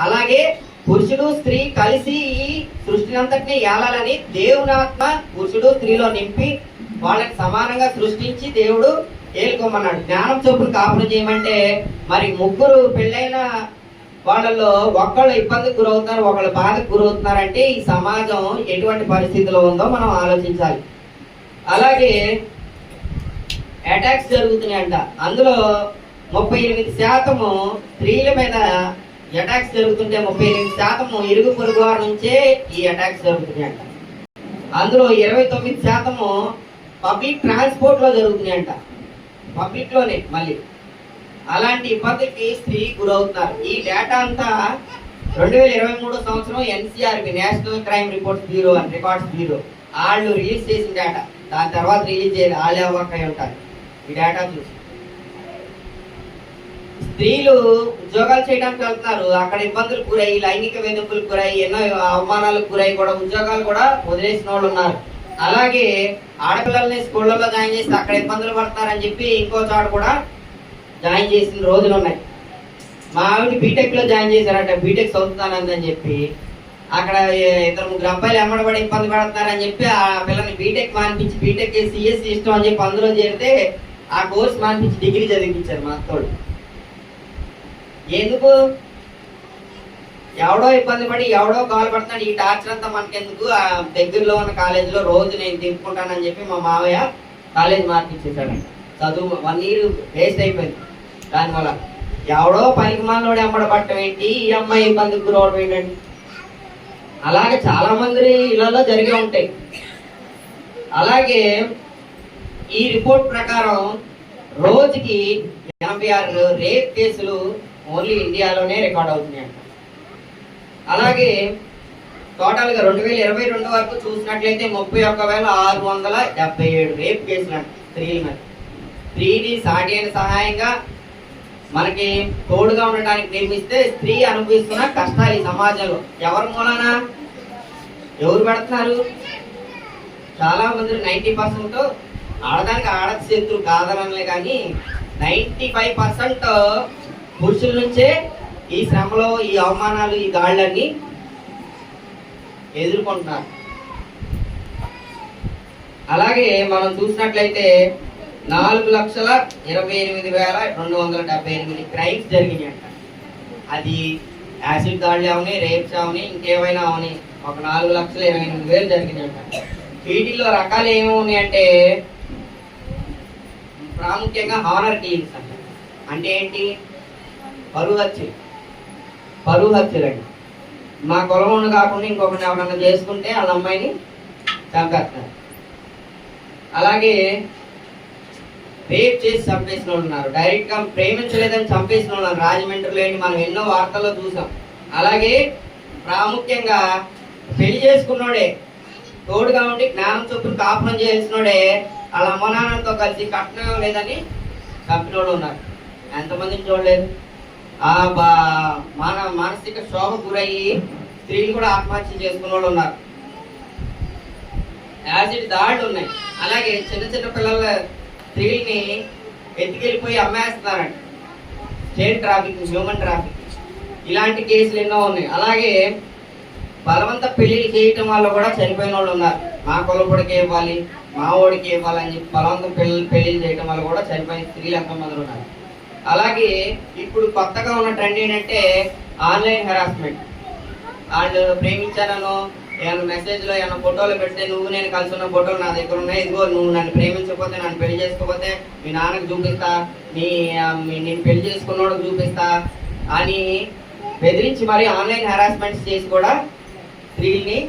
అలాగే పురుషుడు స్త్రీ కలిసి ఈ సృష్టిని అంతటినీ ఏలాలని దేవుని ఆత్మ పురుషుడు స్త్రీలో నింపి వాళ్ళకి సమానంగా సృష్టించి దేవుడు ఏలుకోమన్నాడు. జ్ఞానం చొప్పున కాపురం చేయమంటే మరి 3 పెళ్ళైన వాళ్ళలో ఒకళ్ళు ఇబ్బందికి గురవుతున్నారు, ఒకళ్ళు బాధకు గురవుతున్నారంటే ఈ సమాజం ఎటువంటి పరిస్థితిలో ఉందో మనం ఆలోచించాలి. అలాగే అటాక్స్ జరుగుతున్నాయంట. అందులో 38% స్త్రీల మీద అటాక్స్ జరుగుతుంటే 38% ఇరుగు పొరుగు వారి నుంచే ఈ అటాక్స్ జరుగుతున్నాయంట. అందులో 29% పబ్లిక్ ట్రాన్స్పోర్ట్ లో జరుగుతున్నాయంట, పబ్లిక్ లోనే. మళ్ళీ అలాంటి ఇబ్బందులకి స్త్రీ గురవుతున్నారు. ఈ డేటా అంతా 2023 సంవత్సరం NCRB national crime reports bureau అని రికార్డ్స్ బ్యూరో వాళ్ళు రిలీజ్ చేసిన డేటా. దాని తర్వాత రిలీజ్ చేయాలి, వాళ్ళే వర్క్ అయి ఉంటారు. ఈ డేటా చూసి స్త్రీలు ఉద్యోగాలు చేయడానికి వెళ్తున్నారు, అక్కడ ఇబ్బందులకు గురయ్యి, లైంగిక వేధింపులకు గురయ్యి, ఎన్నో అవమానాలకు గురయ్యి కూడా ఉద్యోగాలు కూడా వదిలేసిన వాళ్ళు ఉన్నారు. అలాగే ఆడపిల్లల్ని స్కూళ్ళలో జాయిన్ చేస్తే అక్కడ ఇబ్బందులు పడతారని చెప్పి ఇంకో చోట కూడా జాయిన్ చేసిన రోజులు ఉన్నాయి. మా ఆవిడ బీటెక్ లో జాయిన్ చేశారట, బీటెక్ చదువుతానందని చెప్పి. అక్కడ 2-3 అబ్బాయిలు ఎమ్మడబడి ఇబ్బంది పడుతున్నారని చెప్పి ఆ పిల్లని బీటెక్ మానిపించి, బీటెక్ సిఎస్సి ఇష్టం అని చెప్పి అందులో చేరితే ఆ కోర్స్ మానిపించి డిగ్రీ చదివించారు మా తోడు. ఎందుకు? ఎవడో ఇబ్బంది పడి ఎవడో కాలు పడుతున్నాడు, ఈ టార్చర్ అంతా మనకెందుకు, ఆ దగ్గరలో ఉన్న కాలేజీలో రోజు నేను తిప్పుకుంటానని చెప్పి మా మావయ్య కాలేజ్ మార్పించేశాడు. చదువు 1 year వేస్ట్ అయిపోయింది. దానివల్ల ఎవడో పనికి మాలోడు ఎమ్మడ పట్టడం ఏంటి, ఈ అమ్మాయి ఇబ్బందికి గురవడం ఏంటండి. అలాగే చాలా మంది ఇళ్లలో జరిగే ఉంటాయి. అలాగే ఈ రిపోర్ట్ ప్రకారం రోజుకి 86 రేప్ కేసులు ఓన్లీ ఇండియాలోనే రికార్డ్ అవుతున్నాయంట. అలాగే టోటల్ గా 2022 వరకు చూసినట్లయితే 31,677 రేప్ కేసులు అంట స్త్రీల మీద. స్త్రీని సాటి అయిన సహాయంగా మనకి తోడుగా ఉండటానికి నిర్మిస్తే స్త్రీ అనుభవిస్తున్న కష్టాలు ఈ సమాజంలో ఎవరి మూలన ఎవరు పెడుతున్నారు? చాలా మంది 90% ఆడదానికి ఆడది శత్రు కాదనలే, కానీ 95% పురుషుల నుంచే ఈ శ్రమలో, ఈ అవమానాలు, ఈ దాళ్ళన్నీ ఎదుర్కొంటున్నారు. అలాగే మనం చూసినట్లయితే 4,28,278 క్రైమ్స్ జరిగినాయి అంట. అది యాసిడ్ దాడులు అవని, రేప్స్ అవని, ఇంకేమైనా అవని ఒక 4,28,000 జరిగినాయి అంట. వీటిల్లో రకాలు ఏమేమి అంటే ప్రాముఖ్యంగా హానర్ కిల్లింగ్స్ అంట. అంటే ఏంటి? పరువు హత్యలండి. మా కులం కాకుండా ఇంకొకరిని ఎవరన్నా చేసుకుంటే వాళ్ళ అమ్మాయిని చంపేస్తున్నారు. అలాగే రేప్ చేసి చంపేసిన వాళ్ళు ఉన్నారు, డైరెక్ట్ గా ప్రేమించలేదని చంపేసిన వాళ్ళు ఉన్నారు. రాజమండ్రిలో ఏంటి మనం ఎన్నో వార్తల్లో చూసాం. అలాగే ప్రాముఖ్యంగా పెళ్లి చేసుకున్నోడే, తోడుగా ఉండి జ్ఞానం చొప్పున కాపురం చేసినోడే వాళ్ళ అమ్మనాన్నతో కలిసి కట్నం లేదని చంపిన వాళ్ళు ఉన్నారు. ఎంతమందిని చూడలేదు. మానసిక శోభ గురయ్యి స్త్రీలు కూడా ఆత్మహత్య చేసుకున్న వాళ్ళు ఉన్నారు. యాసిడ్ దాడులు ఉన్నాయి. అలాగే చిన్న చిన్న పిల్లల స్త్రీల్ని ఎత్తుకెళ్ళిపోయి అమ్మేస్తున్నారండి. స్టేట్ ట్రాఫిక్, హ్యూమన్ ట్రాఫిక్, ఇలాంటి కేసులు ఎన్నో ఉన్నాయి. అలాగే బలవంత పెళ్లిళ్ళు చేయటం వల్ల కూడా చనిపోయిన వాళ్ళు ఉన్నారు. మా కొలపడికి ఇవ్వాలి, మా ఓడికి ఇవ్వాలి అని చెప్పి బలవంతం పెళ్లిళ్ళు చేయటం వల్ల కూడా చనిపోయిన స్త్రీలు ఎంతమంది ఉన్నారు. అలాగే ఇప్పుడు కొత్తగా ఉన్న ట్రెండ్ ఏంటంటే ఆన్లైన్ హెరాస్మెంట్. వాళ్ళు ప్రేమించానో ఏమైనా మెసేజ్లో ఏమైనా ఫోటోలు పెడితే నువ్వు నేను కలిసి ఉన్న ఫోటోలు నా దగ్గర ఉన్నాయి, ఇదిగో నువ్వు నన్ను ప్రేమించకపోతే, నన్ను పెళ్లి చేసుకోకపోతే మీ నాన్నకు చూపిస్తా, నేను పెళ్లి చేసుకున్నోడికి చూపిస్తా అని బెదిరించి మరి ఆన్లైన్ హెరాస్మెంట్స్ చేసి కూడా స్త్రీల్ని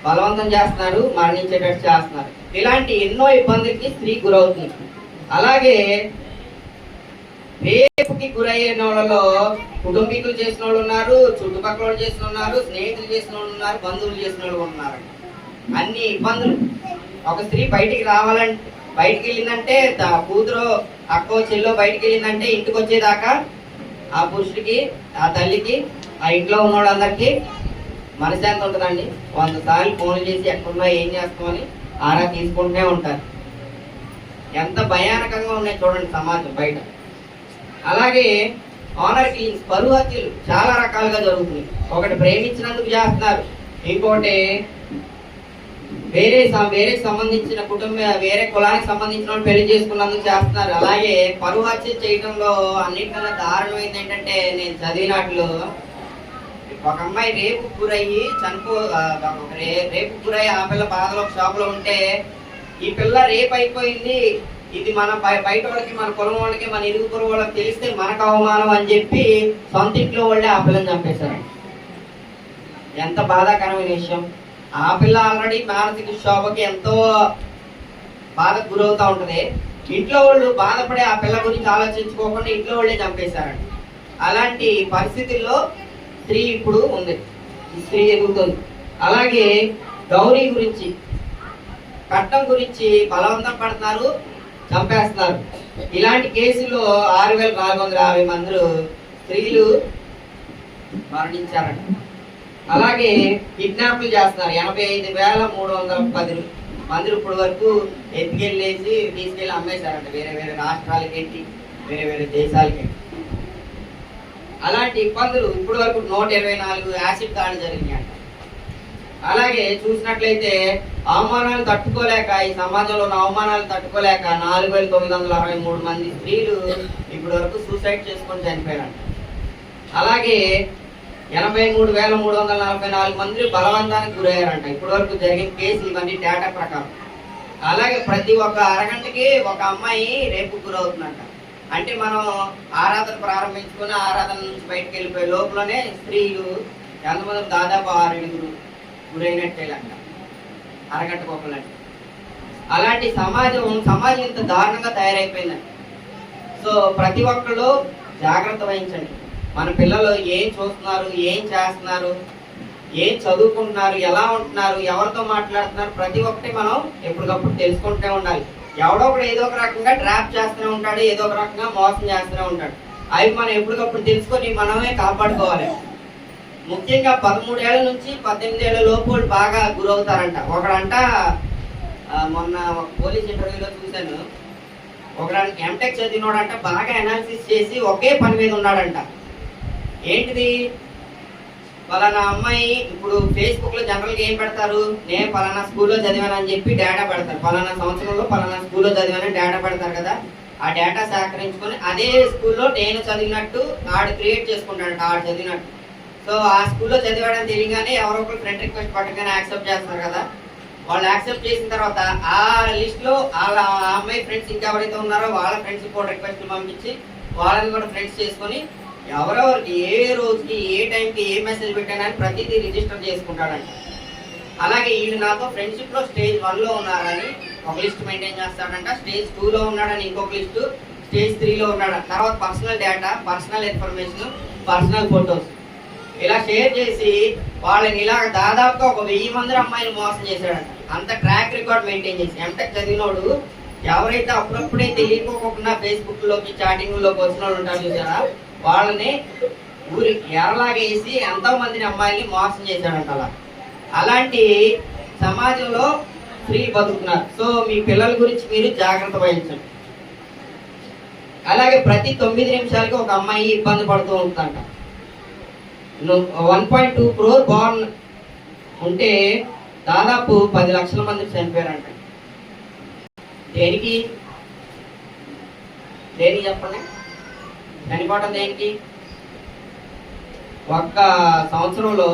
బలవంతం చేస్తున్నారు, మరణించేటట్టు చేస్తున్నారు. ఇలాంటి ఎన్నో ఇబ్బందులకి స్త్రీ గురవుతుంది. అలాగే రేపుకి గురయ్యే వాళ్ళలో కుటుంబీకులు చేసిన వాళ్ళు ఉన్నారు, చుట్టుపక్కల వాళ్ళు చేసిన ఉన్నారు, స్నేహితులు చేసిన వాళ్ళు ఉన్నారు, బంధువులు చేసిన వాళ్ళు ఉన్నారు. అన్ని ఇబ్బందులు. ఒక స్త్రీ బయటికి వెళ్ళిందంటే కూతురు అక్కో చెల్లో బయటికి వెళ్ళిందంటే ఇంటికి వచ్చేదాకా ఆ పురుషుడికి, ఆ తల్లికి, ఆ ఇంట్లో ఉన్న వాళ్ళందరికీ మనశ్శాంతి ఉంటుందండి. 100 సార్లు ఫోన్లు చేసి ఎక్కడున్నా ఏం చేస్తామని ఆరా తీసుకుంటూనే ఉంటారు. ఎంత భయానకంగా ఉన్నాయి చూడండి సమాజం బయట. అలాగే ఆనర్ కిల్లింగ్స్, పరువు హత్యలు చాలా రకాలుగా జరుగుతున్నాయి. ఒకటి ప్రేమించినందుకు చేస్తున్నారు, ఇంకోటి వేరే సంబంధించిన వేరే కులానికి సంబంధించిన వాళ్ళు పెళ్లి చేసుకున్నందుకు చేస్తున్నారు. అలాగే పరువు హత్య చేయడంలో అన్నిటికన్నా దారుణమైంది ఏంటంటే, నేను చదివినట్లు ఒక అమ్మాయి రేపు గురయ్యి ఆ పిల్ల బాధలో షాపులో ఉంటే, ఈ పిల్ల రేపు అయిపోయింది, ఇది మన బయట వాళ్ళకి, మన కులం వాళ్ళకి, మన ఇరుగు పొరుగు వాళ్ళకి తెలిస్తే మనకు అవమానం అని చెప్పి సొంత ఇంట్లో వాళ్ళే ఆ పిల్లని చంపేశారు. ఎంత బాధాకరమైన విషయం. ఆ పిల్ల ఆల్రెడీ మానసిక శోభకి ఎంతో బాధకు గురవుతూ ఉంటుంది. ఇంట్లో వాళ్ళు బాధపడే ఆ పిల్ల గురించి ఆలోచించుకోకుండా ఇంట్లో వాళ్ళే చంపేశారండి. అలాంటి పరిస్థితుల్లో స్త్రీ ఇప్పుడు ఉంది, స్త్రీ ఎదుగుతుంది. అలాగే గౌరీ గురించి, కట్నం గురించి బలవంతం పడుతున్నారు, చంపేస్తున్నారు. ఇలాంటి కేసుల్లో 6,450 మంది స్త్రీలు మరణించారంట. అలాగే కిడ్నాప్లు చేస్తున్నారు. 85,310 మంది ఇప్పటి వరకు ఎత్తుకెళ్ళేసి తీసుకెళ్ళి అమ్మేశారంట వేరే వేరే రాష్ట్రాలకి, వేరే వేరే దేశాలకి. అలాంటి ఇబ్బందులు ఇప్పటి వరకు 124 యాసిడ్ దాడులు జరిగినాయంట. అలాగే చూసినట్లయితే అవమానాలు తట్టుకోలేక, ఈ సమాజంలో ఉన్న అవమానాలు తట్టుకోలేక 4,963 మంది స్త్రీలు ఇప్పటి వరకు సూసైడ్ చేసుకొని చనిపోయారంట. అలాగే 83,344 మంది బలవంతానికి గురయ్యారంట ఇప్పటి వరకు జరిగిన కేసులు, ఇవన్నీ డేటా ప్రకారం. అలాగే ప్రతి ఒక్క అరగంటకి ఒక అమ్మాయి రేపు గురవుతుందంట. అంటే మనం ఆరాధన ప్రారంభించుకుని ఆరాధన నుంచి బయటకు వెళ్ళిపోయే లోపలనే స్త్రీలు ఎంతమంది, దాదాపు 6-7 గురైనట్టేలంట అరగంటకు ఒకలంటే. అలాంటి సమాజం ఇంత దారుణంగా తయారైపోయిందండి. సో ప్రతి ఒక్కళ్ళు జాగ్రత్త వహించండి. మన పిల్లలు ఏం చూస్తున్నారు, ఏం చేస్తున్నారు, ఏం చదువుకుంటున్నారు, ఎలా ఉంటున్నారు, ఎవరితో మాట్లాడుతున్నారు, ప్రతి ఒక్కటి మనం ఎప్పటికప్పుడు తెలుసుకుంటూనే ఉండాలి. ఎవడో ఒకడు ఏదో ఒక రకంగా ట్రాప్ చేస్తూనే ఉంటాడు, ఏదో ఒక రకంగా మోసం చేస్తూనే ఉంటాడు. అవి మనం ఎప్పటికప్పుడు తెలుసుకొని మనమే కాపాడుకోవాలి. ముఖ్యంగా 13 ఏళ్ల నుంచి 18 ఏళ్ల లోపు బాగా గురవుతారంట. ఒకడంట మొన్న ఒక పోలీస్ ఇంటర్వ్యూలో చూశాను, ఒకడానికి ఎంటెక్ చదివినోడంట బాగా అనాలిసిస్ చేసి ఒకే పని మీద ఉన్నాడంట. ఏంటిది, పలానా అమ్మాయి, ఇప్పుడు ఫేస్బుక్ లో జనరల్గా ఏం పెడతారు, నేను పలానా స్కూల్లో చదివానని చెప్పి డేటా పెడతారు, పలానా సంవత్సరంలో పలానా స్కూల్లో చదివానని డేటా పెడతారు కదా. ఆ డేటా సేకరించుకొని అదే స్కూల్లో నేను చదివినట్టు ఆడు క్రియేట్ చేసుకుంటాడంట, ఆడు చదివినట్టు. సో ఆ స్కూల్లో చదివాడని తెలియగానే ఎవరో ఒకరు ఫ్రెండ్ రిక్వెస్ట్ పట్టగానే యాక్సెప్ట్ చేస్తారు కదా. వాళ్ళు యాక్సెప్ట్ చేసిన తర్వాత ఆ లిస్ట్ లో ఆ అమ్మాయి ఫ్రెండ్స్ ఇంకెవరైతే ఉన్నారో వాళ్ళ ఫ్రెండ్స్ కూడా రిక్వెస్ట్ పంపించి వాళ్ళని కూడా ఫ్రెండ్స్ చేసుకొని ఎవరెవరికి ఏ రోజుకి ఏ టైంకి ఏ మెసేజ్ పెట్టానని ప్రతిదీ రిజిస్టర్ చేసుకుంటాడంట. అలాగే వీళ్ళు నాతో ఫ్రెండ్షిప్ లో స్టేజ్ 1లో ఉన్నారని ఒక లిస్ట్ మెయింటైన్ చేస్తాడంట, స్టేజ్ 2లో ఉన్నాడని ఇంకొక లిస్టు, స్టేజ్ 3లో ఉన్నాడు. తర్వాత personal data, personal information, personal photos ఇలా షేర్ చేసి వాళ్ళని ఇలా దాదాపుగా ఒక 1000 మంది అమ్మాయిని మోసం చేశాడంట. అంత ట్రాక్ రికార్డ్ మెయింటైన్ చేసి ఎంటెక్ చదివినోడు ఎవరైతే అప్పుడప్పుడే తెలియకోకుండా ఫేస్బుక్ లోకి చాటింగ్ లోకి వచ్చిన వాళ్ళు ఉంటారు చూసారా, వాళ్ళని ఊరి ఎరలాగా వేసి ఎంతో మందిని అమ్మాయిల్ని మోసం చేశాడంట. అలాంటి సమాజంలో స్త్రీలు బతుకుతున్నారు. సో మీ పిల్లల గురించి మీరు జాగ్రత్త వహించండి. అలాగే ప్రతి 9 నిమిషాలకి ఒక అమ్మాయి ఇబ్బంది పడుతూ ఉంటుందంట. 1.2 crore బార్న్ ఉంటే దాదాపు 10 లక్షల మంది చనిపోయారంట. దేనికి చెప్పండి, చనిపోవటం దేనికి? ఒక్క సంవత్సరంలో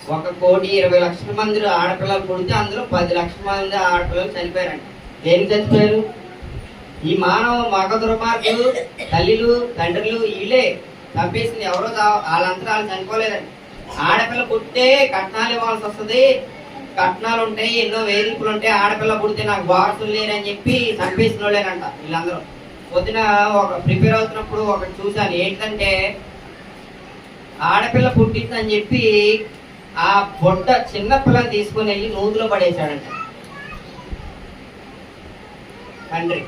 1,20,00,000 మంది ఆడపిల్లలు పుడితే అందులో 10 లక్షల మంది ఆడపిల్లలు చనిపోయారంట. దేనికి చచ్చిపోయారు? ఈ మానవ మగ దుర్మార్గులు, తల్లిలు, తండ్రులు వీళ్ళే చంపేసింది. ఎవరో వాళ్ళంతా వాళ్ళు చనిపోలేదండి. ఆడపిల్ల పుట్టితే కట్నాలు ఇవ్వాల్సి వస్తుంది, కట్నాలు ఉంటాయి, ఎన్నో వేధింపులు ఉంటాయి. ఆడపిల్ల పుడితే నాకు వారసులు లేరని చెప్పి చంపేసిన వాళ్ళేనంట వీళ్ళందరూ. పొద్దున ఒక ప్రిపేర్ అవుతున్నప్పుడు ఒకటి చూశాను. ఏంటంటే ఆడపిల్ల పుట్టిందని చెప్పి ఆ బొడ్డ చిన్న పిల్లని తీసుకుని వెళ్ళి నూతులో పడేశాడంట తండ్రి.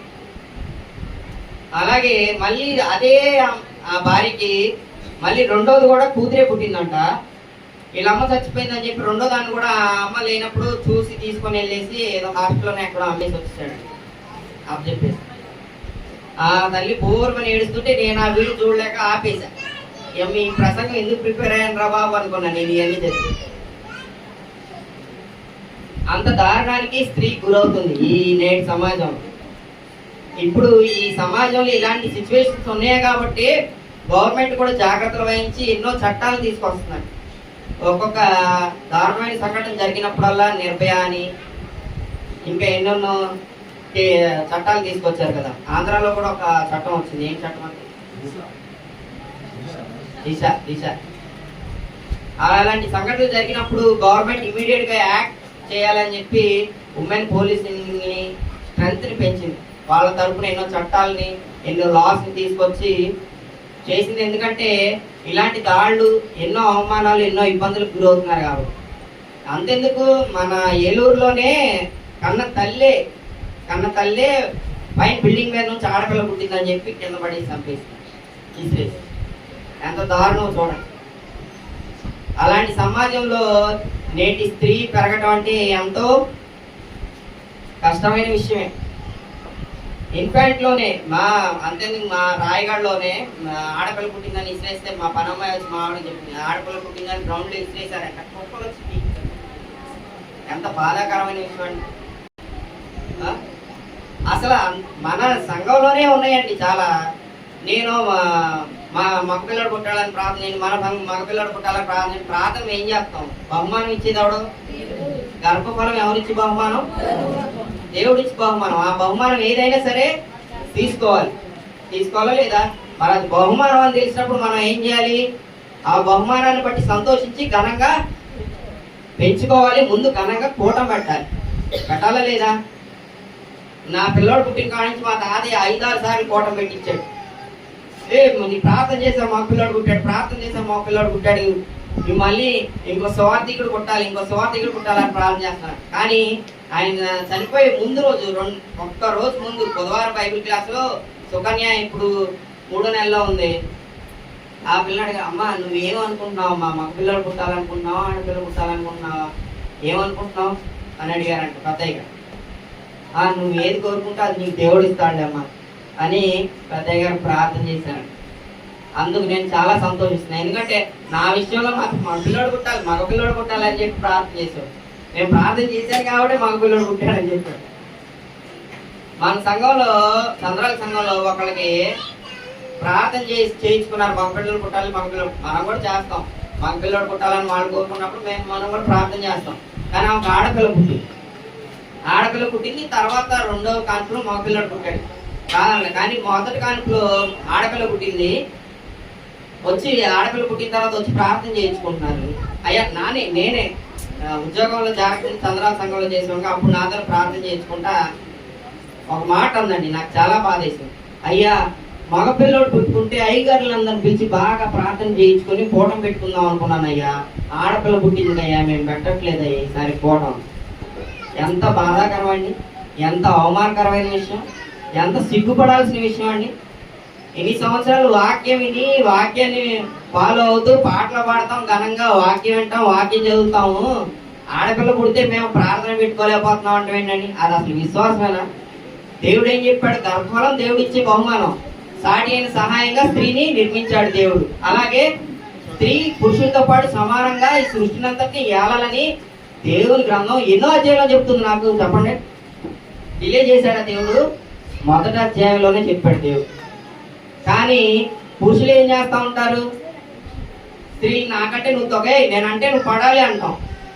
అలాగే మళ్ళీ అదే ఆ భార్యకి మళ్ళీ రెండోది కూడా కూతురే పుట్టిందంట. వీళ్ళమ్మ చచ్చిపోయిందని చెప్పి రెండో దాన్ని కూడా ఆ అమ్మ లేనప్పుడు చూసి తీసుకొని వెళ్ళేసి ఏదో హాస్పిటల్లోనే ఎక్కడో అమ్మేసి వచ్చేసాడు అప్పు చెప్పేసి. ఆ తల్లి పూర్వని ఏడుస్తుంటే నేను ఆ వీడియో చూడలేక ఆపేశా. మీ ప్రసంగం ఎందుకు ప్రిపేర్ అయ్యాను రా బాబు అనుకున్నా నేను ఇవన్నీ చెప్పి. అంత దారుణానికి స్త్రీ గురవుతుంది ఈ నేటి సమాజం. ఇప్పుడు ఈ సమాజంలో ఇలాంటి సిచ్యువేషన్స్ ఉన్నాయి కాబట్టి గవర్నమెంట్ కూడా జాగ్రత్తలు వహించి ఎన్నో చట్టాలు తీసుకొస్తున్నారు. ఒక్కొక్క దారుణమైన సంఘటన జరిగినప్పుడల్లా నిర్భయ అని ఇంకా ఎన్నెన్నో చట్టాలు తీసుకొచ్చారు కదా. ఆంధ్రాలో కూడా ఒక చట్టం వచ్చింది. ఏం చట్టం అంటే దిశ. అలాంటి సంఘటనలు జరిగినప్పుడు గవర్నమెంట్ ఇమీడియట్ గా యాక్ట్ చేయాలని చెప్పి ఉమెన్ పోలీసింగ్ స్ట్రెంత్ ని పెంచింది. వాళ్ళ తరపున ఎన్నో చట్టాలని ఎన్నో లాస్ ని తీసుకొచ్చి చేసింది. ఎందుకంటే ఇలాంటి దాళ్ళు ఎన్నో అవమానాలు ఎన్నో ఇబ్బందులకు గురవుతున్నారు కాబట్టి. అంతెందుకు మన ఏలూరులోనే కన్న తల్లే పైన బిల్డింగ్ మీద నుంచి ఆడపిల్ల పుట్టిందని చెప్పి కింద పడి చంపేసి ఎంత దారుణం చూడండి. అలాంటి సమాజంలో నేటి స్త్రీ పెరగటం అంటే ఎంతో కష్టమైన విషయమే. ఇన్ఫాంట్లోనే మా రాయగఢలోనే ఆడపిల్ల పుట్టిందని ఇసిరేస్తే మా పనమ్మాయి వచ్చి మా ఆవిడ చెప్పింది, ఆడపిల్ల పుట్టిందని గ్రౌండ్లో ఇసిరేసారంట. కుక్కలు వచ్చి ఎంత బాధాకరమైన విషయం అండి. అసలు మన సంఘంలోనే ఉన్నాయండి చాలా. నేను మా మగపిల్లడు పుట్టాలని ప్రార్థన, నేను మన మగపిల్లడు పుట్టాలని ప్రార్థన ఏం చేస్తాం? బహుమానం ఇచ్చేది ఎవడు? గర్భఫలం ఎవరిచ్చి బహుమానం? దేవుడిచ్చి బహుమానం. ఆ బహుమానం ఏదైనా సరే తీసుకోవాలా లేదా? మరి అది బహుమానం అని తెలిసినప్పుడు మనం ఏం చేయాలి? ఆ బహుమానాన్ని బట్టి సంతోషించి ఘనంగా పెంచుకోవాలి. ముందు ఘనంగా కూటం పెట్టాలా లేదా? నా పిల్లోడు పుట్టిన కాడ నుంచి మా తాతయ్య 5-6 సార్లు కూటం పెట్టించాడు. నీ ప్రార్థన చేసావు మా పిల్లోడు పుట్టాడు, నువ్వు మళ్ళీ ఇంకో స్వార్థికుడు పుట్టాలని ప్రార్థన చేస్తున్నాను. కానీ ఆయన చనిపోయే ముందు రోజు ఒక్క రోజు ముందు బుధవారం బైబిల్ క్లాసులో సుకన్య ఇప్పుడు 3వ నెలలో ఉంది. ఆ పిల్లాడికి అమ్మ నువ్వేమనుకుంటున్నావు? మా మగ పిల్లడు పుట్టాలనుకుంటున్నావా ఆడపిల్లలు పుట్టాలనుకుంటున్నావా ఏమనుకుంటున్నావు అని అడిగారంట పెద్దయ్య గారు. నువ్వు ఏది కోరుకుంటే అది నీకు దేవుడు ఇస్తాడమ్మా అని పెద్దయ్య గారు ప్రార్థన చేశారు. అందుకు నేను చాలా సంతోషిస్తున్నాను. ఎందుకంటే నా విషయంలో మా పిల్లోడు పుట్టాలి, మగ పిల్లోడు పుట్టాలని చెప్పి ప్రార్థన చేశాడు. నేను ప్రార్థన చేశాను కాబట్టి మగ పిల్లోడు పుట్టాడని చెప్పాడు. మన సంఘంలో చంద్రాల సంఘంలో ఒకళ్ళకి ప్రార్థన చేయించుకున్నారు, మగ పిల్లలు పుట్టాలి, మగ పిల్లలు. మనం కూడా చేస్తాం. మగ పిల్లోడు పుట్టాలని వాళ్ళు కోరుకున్నప్పుడు మనం కూడా ప్రార్థన చేస్తాం. కానీ ఒక ఆడపిల్ల పుట్టింది. తర్వాత 2వ కాన్పులో మగపిల్లడు పుట్టాడు కాదండి. కానీ మొదటి కాన్పులో ఆడపిల్ల పుట్టింది. ఆడపిల్ల పుట్టిన తర్వాత వచ్చి ప్రార్థన చేయించుకుంటున్నారు. అయ్యా నేనే ఉద్యోగంలో జాగ్రత్త చంద్రాల సంఘంలో చేసాక అప్పుడు నా దగ్గర ప్రార్థన చేయించుకుంటా ఒక మాట ఉందండి, నాకు చాలా బాధేసింది. అయ్యా మగపిల్లోడు పుట్టుకుంటే అయ్యగారులందరిని పిలిచి బాగా ప్రార్థన చేయించుకొని పూటం పెట్టుకుందాం అనుకున్నాను. అయ్యా ఆడపిల్ల పుట్టింది అయ్యా, మేము పెట్టట్లేదు అయ్యా ఈసారి పూటం. ఎంత బాధాకరం అండి, ఎంత అవమానకరమైన విషయం, ఎంత సిగ్గుపడాల్సిన విషయం అండి. ఇన్ని సంవత్సరాలు వాక్యం విని వాక్యాన్ని ఫాలో అవుతూ పాటలు పాడతాం, ఘనంగా వాక్యం వింటాం, వాక్యం చదువుతాము. ఆడపిల్ల పుడితే మేము ప్రార్థన పెట్టుకోలేకపోతున్నాం అంటే ఏంటండి? అది అసలు విశ్వాసమేనా? దేవుడు ఏం చెప్పాడు? గర్భఫలం దేవుడు ఇచ్చే బహుమానం. సాటి అయిన సహాయంగా స్త్రీని నిర్మించాడు దేవుడు. అలాగే స్త్రీ పురుషులతో పాటు సమానంగా ఈ సృష్టినంతటిని ఏలాలని దేవుని గ్రంథం ఎన్నో అధ్యాయంలో చెప్తుంది. నాకు చెప్పండి, డిలే చేశాడా దేవుడు? మొదటి అధ్యాయంలోనే చెప్పాడు దేవుడు. కానీ పురుషులు ఏం చేస్తూ ఉంటారు? స్త్రీ నాకంటే నువ్వు తొగే, నేనంటే నువ్వు పడాలి అంటాం,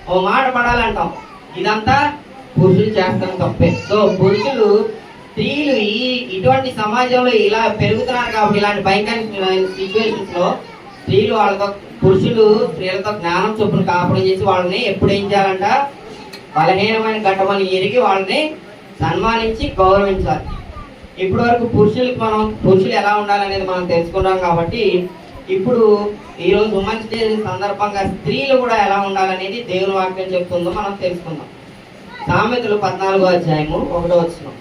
ఓ మాట పడాలి అంటాం. ఇదంతా పురుషులు చేస్తాను తప్పే. సో పురుషులు స్త్రీలు ఇటువంటి సమాజంలో ఇలా పెరుగుతున్నారు కాబట్టి ఇలాంటి భయంకరమైన సిచ్యువేషన్స్ లో స్త్రీలు వాళ్ళతో, పురుషులు స్త్రీలతో జ్ఞానం చొప్పున కాపురం చేసి వాళ్ళని ఎప్పుడు ఏం చేయాలంట? బలహీనమైన ఘట్టమని ఎరిగి వాళ్ళని సన్మానించి గౌరవించాలి. ఇప్పటి వరకు పురుషులు ఎలా ఉండాలనేది మనం తెలుసుకున్నాం కాబట్టి ఇప్పుడు ఈరోజు ఉమెన్స్ డే సందర్భంగా స్త్రీలు కూడా ఎలా ఉండాలనేది దేవుని వాక్యం చెప్తుందో మనం తెలుసుకుందాం. సామెతలు 14వ అధ్యాయము 1వ వచనం.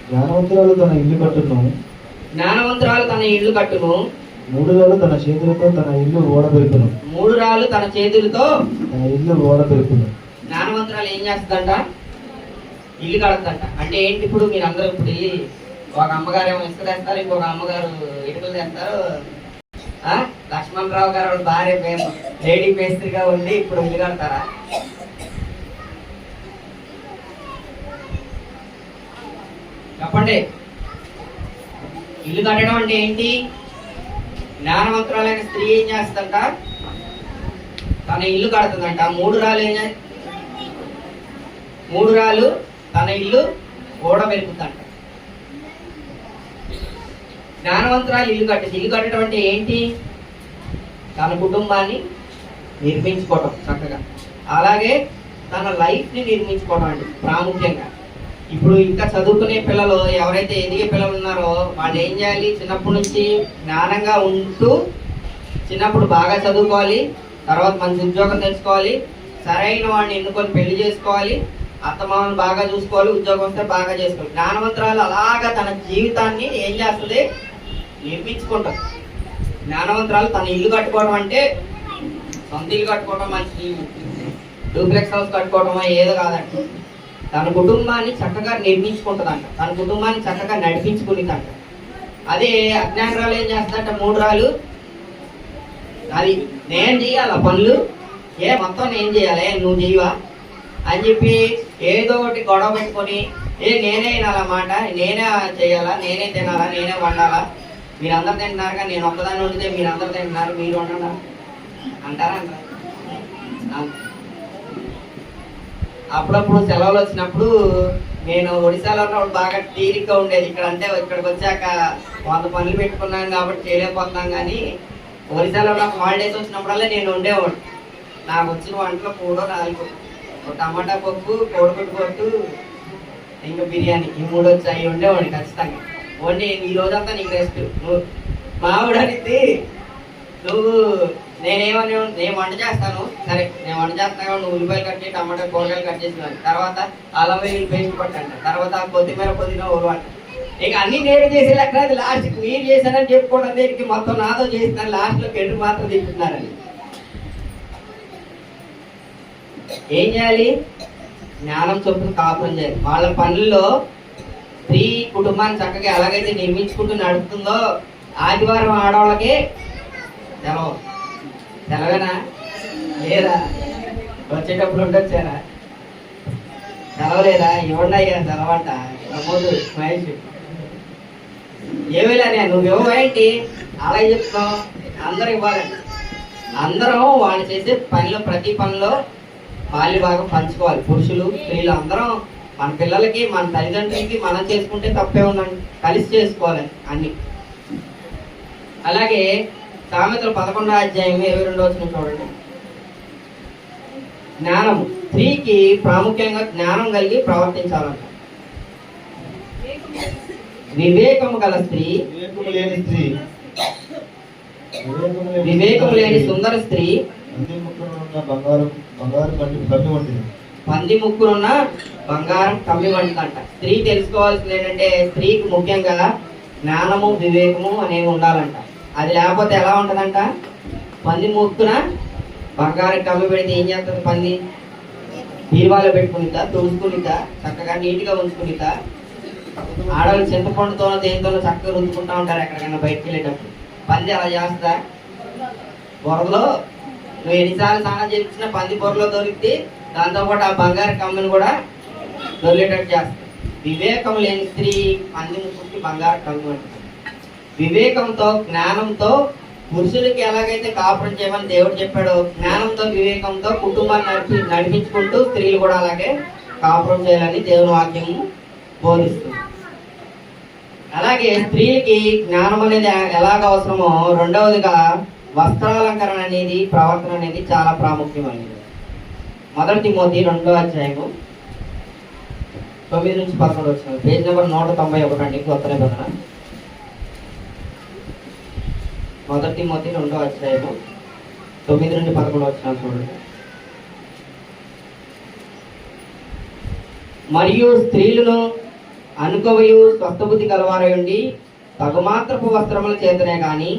జ్ఞానవంతురాలు తన ఇల్లు కట్టును, జ్ఞానవంతురాలు తన ఇల్లు కట్టును, మూడురాలు తన చేతులతో తన ఇల్లు ఓడబెరుకును. మూడురాలు తన చేతులతో తన ఇల్లు ఓడబెరుకును. జ్ఞానవంతురాలు ఏం చేస్తుందంట? ఇల్లు కడుతుందంట. అంటే ఏంటి? ఇప్పుడు మీరు అందరూ ఇప్పుడు వెళ్ళి ఒక అమ్మగారు ఏమో ఇసుక తెస్తారు, ఇంకొక అమ్మగారు ఇటుకలు తెస్తారు. లక్ష్మణరావు గారు వాళ్ళ భార్య లేడీ మేస్త్రిగా ఉండి ఇప్పుడు ఇల్లు కడతారా? చెప్పండి. ఇల్లు కట్టడం అంటే ఏంటి? జ్ఞానవంతురాలైన స్త్రీ ఏం చేస్తుందంట? తన ఇల్లు కడుతుందంట. మూడురాలు తన ఇల్లు ఓడబెరుకుతుందంట. జ్ఞానవంతురాలు ఇల్లు కట్టడం అంటే ఏంటి? తన కుటుంబాన్ని నిర్మించుకోవటం చక్కగా, అలాగే తన లైఫ్ ని నిర్మించుకోవడం అండి ప్రాముఖ్యంగా. ఇప్పుడు ఇంకా చదువుకునే పిల్లలు, ఎవరైతే ఎదిగే పిల్లలు ఉన్నారో వాళ్ళు ఏం చేయాలి? చిన్నప్పటి నుంచి జ్ఞానంగా ఉంటూ చిన్నప్పుడు బాగా చదువుకోవాలి, తర్వాత మంచి ఉద్యోగం తెచ్చుకోవాలి, సరైన వాడిని ఎన్నుకొని పెళ్లి చేసుకోవాలి, అత్తమామను బాగా చూసుకోవాలి, ఉద్యోగం వస్తే బాగా చేసుకోవాలి. జ్ఞానవంతురాలు అలాగా తన జీవితాన్ని ఏం చేస్తుంది? నిర్మించుకుంటారు. జ్ఞానవంతురాలు తన ఇల్లు కట్టుకోవడం అంటే సొంత ఇల్లు కట్టుకోవడం, మంచి డూప్లెక్స్ హౌస్ కట్టుకోవడం ఏదో కాదంట. తన కుటుంబాన్ని చక్కగా నిర్మించుకుంటుందంట, తన కుటుంబాన్ని చక్కగా నడిపించుకునిదంట. అదే అజ్ఞానరాలు ఏం చేస్తుందంట? మూడురాలు అది నేను చెయ్యాలా పనులు, మొత్తం నేను చేయాలి, నువ్వు చెయ్యవా అని చెప్పి ఏదో ఒకటి గొడవ పెట్టుకొని నేనే వినాలన్నమాట, నేనే చేయాలా, నేనే తినాలా, నేనే వండాలా, మీరందరూ తింటున్నారుగా, నేను ఒక్కదాన్ని వండితే మీరందరూ తింటున్నారు, మీరు వండరా అంటారా? అప్పుడప్పుడు సెలవులు వచ్చినప్పుడు నేను ఒడిశాలో ఉన్నప్పుడు బాగా తీరిగ్గా ఉండేది. ఇక్కడికి వచ్చాక 100 పనులు పెట్టుకున్నాను కాబట్టి చేయలేకపోతున్నాం. కానీ ఒడిశాలో నాకు హాలిడేస్ వచ్చినప్పుడల్లా నేను ఉండేవాడు. నాకు వచ్చిన వంటలో 3 4 టమాటా పప్పు, కోడిగుడ్డు పట్టు, ఇంకా బిర్యానీ, ఈ 3 వచ్చాయి ఉండేవాడిని ఖచ్చితంగా. ఓన్లీ ఈ రోజంతా నీకు రెస్ట్. నువ్వు మావిడ అనేది నువ్వు నేను వంట చేస్తాను, సరే నేను వంట చేస్తాను, నువ్వు ఉల్లిపాయలు కట్ చేసి టమాటా కూరగాయలు కట్ చేసి తర్వాత అల్లం వెల్లుల్లి పేస్ట్ పట్టంట, తర్వాత కొత్తిమీర పుదీనా ఊరవంట. ఇక అన్ని నేను చేసే లెక్క అది లాస్ట్ మీరు చేశానని చెప్పుకోవడం దేనికి? మొత్తం నాతో చేస్తాను, లాస్ట్లో పెట్టి మాత్రం తింటున్నారని. ఏం చేయాలి? జ్ఞానం చొప్పున కాపురం చేయాలి. వాళ్ళ పనుల్లో స్త్రీ కుటుంబాన్ని చక్కగా ఎలాగైతే నిర్మించుకుంటూ నడుపుతుందో, ఆదివారం ఆడవాళ్ళకి సెలవేనా లేదా? వచ్చేటప్పుడు ఉండొచ్చారా? సెలవులేదా? ఇవ్వండి అయ్యా సెలవంట. నమోదు మహేష్ ఏమేలానే నువ్వు ఇవ్వవేంటి అలా చెప్తావు? అందరూ ఇవ్వాలండి. అందరం వాళ్ళు చేసే పనిలో ప్రతి పనిలో పాలి భాగం పంచుకోవాలి. పురుషులు స్త్రీలు అందరం మన పిల్లలకి, మన తల్లిదండ్రులకి మనం చేసుకుంటే తప్పే ఉందండి, కలిసి చేసుకోవాలి అన్ని. అలాగే సామెతలు 11వ అధ్యాయం 22వ వచనం చూడండి. జ్ఞానము, స్త్రీకి ప్రాముఖ్యంగా జ్ఞానం కలిగి ప్రవర్తించాలంట. వివేకము గల స్త్రీ, వివేకము లేని సుందర స్త్రీ బంగారు కన్ను వంటిది. పంది ముక్కునున్న బంగారం కమ్మి వంటిదంట. స్త్రీ తెలుసుకోవాల్సింది ఏంటంటే స్త్రీకి ముఖ్యంగా జ్ఞానము వివేకము అనేవి ఉండాలంట. అది లేకపోతే ఎలా ఉంటుందంట? పంది ముక్కున బంగారం కమ్మి పెడితే ఏం చేస్తుంది? పంది బీరువాలో పెట్టుకునిద్దా, తుడుచుకునిద్దా, చక్కగా నీట్గా ఉంచుకునిద్దా? ఆడవాళ్ళు చింతపండుతోనో దేనితోనో చక్కగా రుద్దుకుంటా ఉంటారు ఎక్కడికైనా బయటకు వెళ్ళేటప్పుడు. పంది అలా చేస్తుందా? బురదలో నువ్వు ఎన్నిసార్లు స్నానం చేయించినా పంది బుర్రలో దొరికితే దాంతోపాటు ఆ బంగారు కమ్మని కూడా దొరికేటట్టు చేస్తుంది. వివేకం లేని స్త్రీ పంది ముక్కుకి బంగారు కమ్మి అంటుంది. వివేకంతో జ్ఞానంతో పురుషులకి ఎలాగైతే కాపురం చేయమని దేవుడు చెప్పాడో, జ్ఞానంతో వివేకంతో కుటుంబాన్ని నడిపించుకుంటూ స్త్రీలు కూడా అలాగే కాపురం చేయాలని దేవుని వాక్యం బోధిస్తుంది. అలాగే స్త్రీలకి జ్ఞానం అనేది ఎలాగ అవసరమో, రెండవదిగా వస్త్రాలంకరణ అనేది, ప్రవర్తన అనేది చాలా ప్రాముఖ్యమైనది. 1 తిమోతి 2వ అధ్యాయము 9 నుంచి 11 వచ్చిన పేజ్ నెంబర్ 191 అండి. కొత్త నిబంధన 1 తిమోతి 2వ అధ్యాయము 9 నుండి 11 వచ్చిన చూడండి. మరియు స్త్రీలను అనుకోవయు స్వస్థబుద్ధి కలవారయుండి తగుమాత్రపు వస్త్రముల చేతనే గాని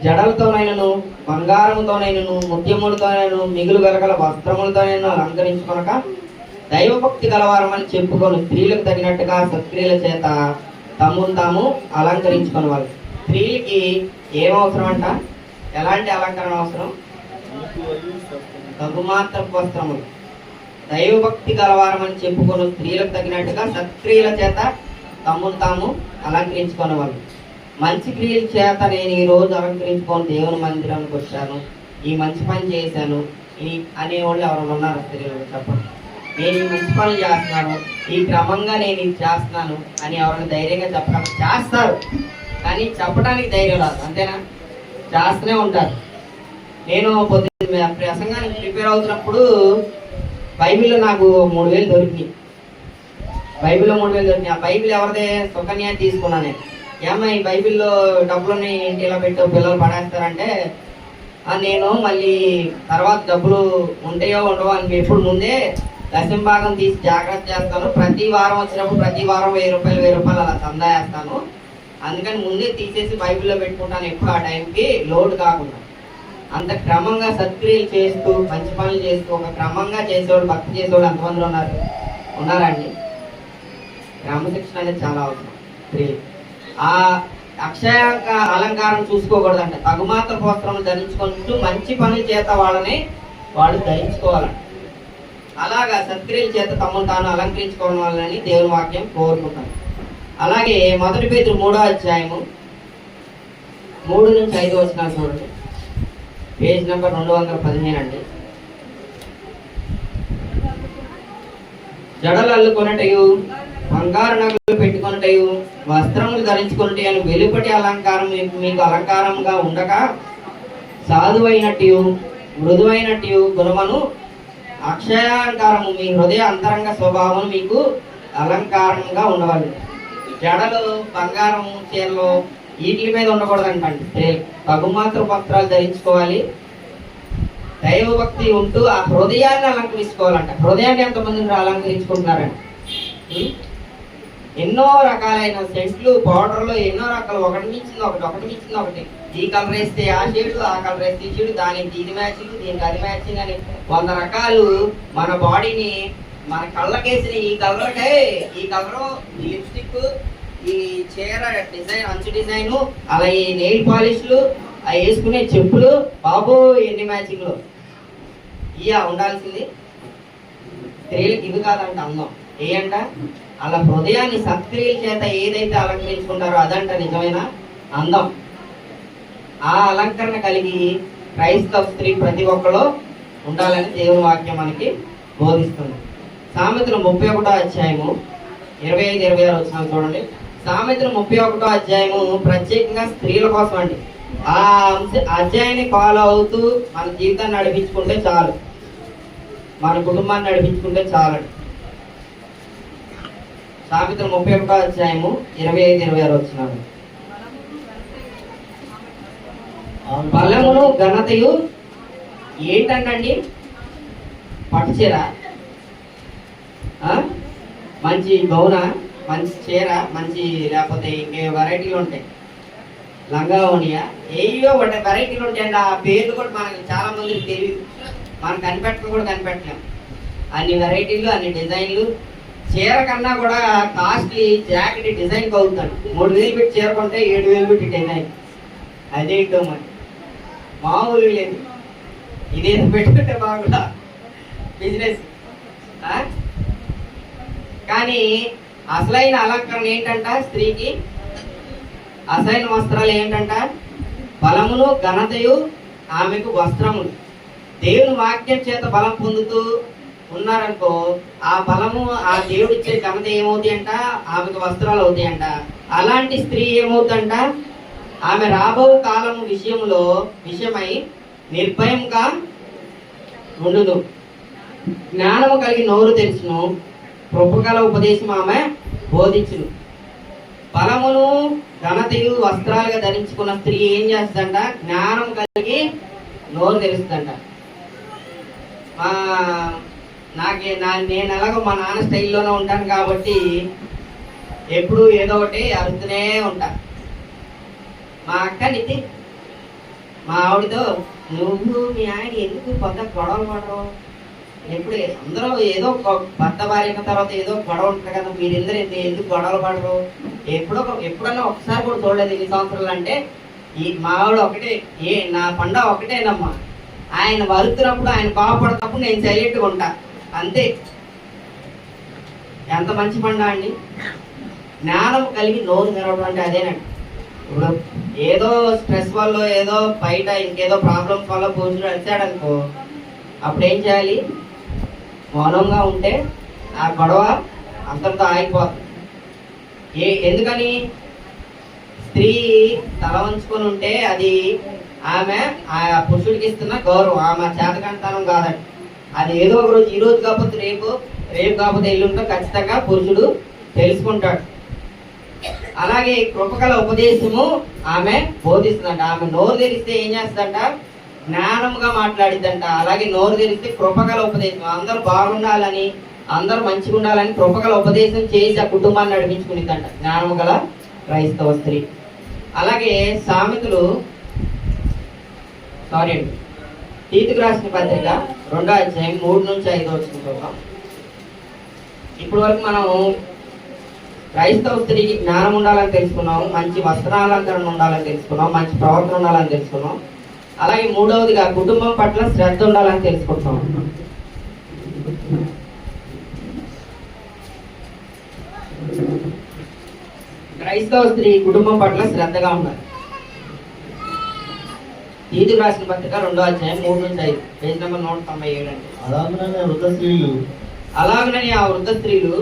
జడలతోనైనను బంగారముతోనైనను ముత్యములతోనైనను మిగులు గలగల వస్త్రములతోనైనా అలంకరించుకొనక దైవభక్తి గలవారమని చెప్పుకొని స్త్రీలకు తగినట్టుగా సత్క్రియల చేత తమను తాము అలంకరించుకొనవాలి. స్త్రీలకి ఏమవసరం అంట? ఎలాంటి అలంకరణ అవసరం? తగుమాత్రపు వస్త్రములు. దైవభక్తి గలవారమని చెప్పుకొని స్త్రీలకు తగినట్టుగా సత్క్రియల చేత తమను తాము అలంకరించుకొనవాలి. మంచి క్రియల చేత నేను ఈ రోజు అలంకరించుకొని దేవుని మందిరానికి వచ్చాను, ఈ మంచి పని చేశాను అనేవాళ్ళు ఎవరైనా ఉన్నారు? స్త్రీలు చెప్పండి. నేను ఈ మంచి పనులు చేస్తున్నాను, ఈ క్రమంగా నేను ఇది చేస్తున్నాను అని ఎవరైనా ధైర్యంగా చెప్పడం చేస్తారు, కానీ చెప్పడానికి ధైర్యం రాదు. అంతేనా? చేస్తూనే ఉంటారు. నేను పొద్దున్న ప్రసంగానికి ప్రిపేర్ అవుతున్నప్పుడు బైబిల్లో నాకు 3000 దొరికినాయి. బైబిల్లో 3000 దొరికినాయి. ఆ బైబిల్ ఎవరిదే? సుకన్య తీసుకున్నాను నేను. ఏమో ఈ బైబిల్లో డబ్బులని ఏంటి ఇలా పెట్టావు, పిల్లలు పడేస్తారంటే నేను మళ్ళీ తర్వాత డబ్బులు ఉంటాయో ఉండవో అని ఎప్పుడు ముందే దశమ భాగం తీసి జాగ్రత్త చేస్తాను. ప్రతి వారం వచ్చినప్పుడు ప్రతి వారం 1000 రూపాయలు అలా చందా వేస్తాను. అందుకని ముందే తీసేసి బైబిల్లో పెట్టుకుంటాను, ఎప్పుడు ఆ టైంకి లోడ్ కాకుండా. అంత క్రమంగా సత్క్రియలు చేస్తూ మంచి పనులు చేస్తూ ఒక క్రమంగా చేసేవాడు, భక్తి చేసేవాడు ఎంతమంది ఉన్నారండి? క్రమశిక్షణ అనేది చాలా అవసరం. స్త్రీ ఆ అక్షయ అలంకారం చూసుకోకూడదంట. తగుమాత్ర వస్త్రములు ధరించుకుంటూ మంచి పనుల చేత వాళ్ళు ధరించుకోవాలంట. అలాగా సత్క్రియల చేత తమను తాను అలంకరించుకోవాలని దేవుని వాక్యం కోరుకుంటాను. అలాగే 1 పేతురు 3వ అధ్యాయము 3 నుంచి 5 వచనాలు చూడండి. పేజ్ నెంబర్ 215 అండి. జడలు అల్లుకొనటయు బంగారు నగలు పెట్టుకొనటయు వస్త్రములు ధరించుకొనటయు వెలుపటి అలంకారం మీకు అలంకారంగా ఉండగా సాధువైనట్టు మృదువైనట్టు గుణమును అక్షయాలంకారము మీ హృదయ అంతరంగ స్వభావం మీకు అలంకారంగా ఉండవాలి. జడలు బంగారము చీరలు వీటి మీద ఉండకూడదంటండి. తగుమాత్ర వస్త్రాలు ధరించుకోవాలి. దైవభక్తి ఉంటూ ఆ హృదయాన్ని అలంకరించుకోవాలంట. హృదయాన్ని ఎంతమంది అలంకరించుకుంటున్నారండి? ఎన్నో రకాలైన సెంట్లు, పౌడర్లు, ఎన్నో రకాలు, ఒకటి మించింది ఒకటి. ఈ కలర్ వేస్తే ఆ షేడు, ఆ కలర్ వేస్తే ఈ షేడు, దానికి ఇది మ్యాచింగ్, దీనికి అది మ్యాచింగ్ అని 100 రకాలు మన బాడీని మన కళ్ళకేసిన ఈ కలర్, ఈ కలరు, ఈ లిప్స్టిక్, ఈ చీర డిజైన్, అంచు డిజైన్, అలా ఈ నెయిల్ పాలిష్లు, అవి వేసుకునే చెప్పులు, బాబు ఎన్ని మ్యాచింగ్లు ఉండాల్సింది. స్త్రీలకు ఇది కాదంట అందం. ఏంట? అలా హృదయాన్ని సత్క్రియల చేత ఏదైతే అలంకరించుకుంటారో అదంట నిజమైన అందం. ఆ అలంకరణ కలిగి క్రైస్తవ స్త్రీ ప్రతి ఒక్కరు ఉండాలని దేవుని వాక్యం మనకి బోధిస్తుంది. సామెతలు 31వ అధ్యాయము 25-26 వచనాలు చూడండి. సామెతలు 31వ అధ్యాయము ప్రత్యేకంగా స్త్రీల కోసం అండి. ఆ అధ్యాయాన్ని ఫాలో అవుతూ మన జీవితాన్ని నడిపించుకుంటే చాలు, మన కుటుంబాన్ని నడిపించుకుంటే చాలండి. సామెతలు 31వ అధ్యాయము 25-26 వచనాలు. బలమును ఘనతయు ఏంటండి? పట్టుచీర ఆ? మంచి గౌన, మంచి చీర, మంచి లేకపోతే ఇంకే వెరైటీలు ఉంటాయి, లంగా ఓనియా, ఏయో ఒకటి వెరైటీలు ఉంటాయండి. ఆ పేర్లు కూడా మనకి చాలా మందికి తెలియదు, మనం కనిపెట్టడం కూడా కనిపెట్టలేం. అన్ని వెరైటీలు, అన్ని డిజైన్లు. చీర కన్నా కూడా కాస్ట్లీ జాకెట్ డిజైన్కి అవుతుంది. 3000 పెట్టి చీర కొంటే 7000 పెట్టి డిజైన్. అదేంటో మరి మామూలు లేదు. ఇదేదో పెట్టుకుంటే బాగుండా బిజినెస్. కానీ అసలైన అలంకరణ ఏంటంట? స్త్రీకి అసలైన వస్త్రాలు ఏంటంట? బలమును ఘనతయు ఆమెకు వస్త్రములు. దేవుని వాక్యం చేత బలం పొందుతూ ఉన్నారనుకో, ఆ బలము, ఆ దేవుడు ఇచ్చే ఘనత ఏమవుతాయి అంట? ఆమెకు వస్త్రాలు అవుతాయంట. అలాంటి స్త్రీ ఏమవుతుందంట? ఆమె రాబో కాలము విషయమై నిర్భయంగా ఉండును, జ్ఞానము కలిగి నోరు తెరుచును, కృపగల ఉపదేశం ఆమె బోధించును. బలమును ఘనతయు వస్త్రాలుగా ధరించుకున్న స్త్రీ ఏం చేస్తుందంట? జ్ఞానం కలిగి నోరు తెరుస్తుందంట. నేను ఎలాగో మా నాన్న స్టైల్లోనే ఉంటాను కాబట్టి ఎప్పుడు ఏదో ఒకటి అరుస్తూనే ఉంటా. మా అక్క నితి, మా ఆవిడతో, నువ్వు మీ ఆయన ఎందుకు కొత్త గొడవలు పడరు? ఎప్పుడు అందరూ ఏదో భర్త భార్య తర్వాత ఏదో గొడవ ఉంటుంది కదా, మీరందరూ ఎందుకు గొడవలు పడరు? ఎప్పుడన్నా ఒకసారి కూడా చూడలేదు ఇన్ని సంవత్సరాలు అంటే. మా ఆవిడ ఒకటే, నా పండగ ఒకటేనమ్మా, ఆయన వరుతున్నప్పుడు, ఆయన బాగుపడుతున్నప్పుడు నేను సైలెంట్గా ఉంటా, అంతే. ఎంత మంచి పండ అండి. జ్ఞానం కలిగి నోరు తెరవడం అంటే అదేనండి. ఇప్పుడు ఏదో స్ట్రెస్ వల్ల, ఏదో బయట ఇంకేదో ప్రాబ్లమ్స్ వల్ల పురుషుడు అరిచాడనుకో, అప్పుడు ఏం చేయాలి? మౌనంగా ఉంటే ఆ గొడవ అంతటితో ఆగిపోతుంది. ఎందుకని? స్త్రీ తల వంచుకొని ఉంటే అది ఆమె ఆ పురుషుడికి ఇస్తున్న గౌరవం, ఆమె చేతకంతనం కాదండి. అది ఏదో ఒక రోజు, ఈ రోజు కాకపోతే రేపు, రేపు కాకపోతే ఎల్లుంటో ఖచ్చితంగా పురుషుడు తెలుసుకుంటాడు. అలాగే కృపగల ఉపదేశము ఆమె బోధిస్తుందంట. ఆమె నోరు తెరిస్తే ఏం చేస్తుందంట? జ్ఞానముగా మాట్లాడిద్దంట. అలాగే నోరు తెరిస్తే కృపగల ఉపదేశం, అందరూ బాగుండాలని, అందరూ మంచిగా ఉండాలని కృపగల ఉపదేశం చేసి ఆ కుటుంబాన్ని నడిపించుకునిద్దంట జ్ఞానము గల క్రైస్తవ స్త్రీ. అలాగే సామెతలు, తీతుకు రాసిన పత్రిక 2వ అధ్యాయం 3 నుంచి 5 చూద్దాం. ఇప్పటి వరకు మనం క్రైస్తవ స్త్రీకి జ్ఞానం ఉండాలని తెలుసుకున్నాం, మంచి వస్త్రాలంకరణ ఉండాలని తెలుసుకున్నాం, మంచి ప్రవర్తన ఉండాలని తెలుసుకున్నాం. అలాగే 3వదిగా కుటుంబం పట్ల శ్రద్ధ ఉండాలని తెలుసుకుంటాం. క్రైస్తవ స్త్రీ కుటుంబం పట్ల శ్రద్ధగా ఉండాలి. తీతుకు రాసిన పత్రిక 2వ అధ్యాయం 3 నుంచి 5, పేజ్ నెంబర్ 197 అండి. అలాగనే ఆ వృద్ధ స్త్రీలు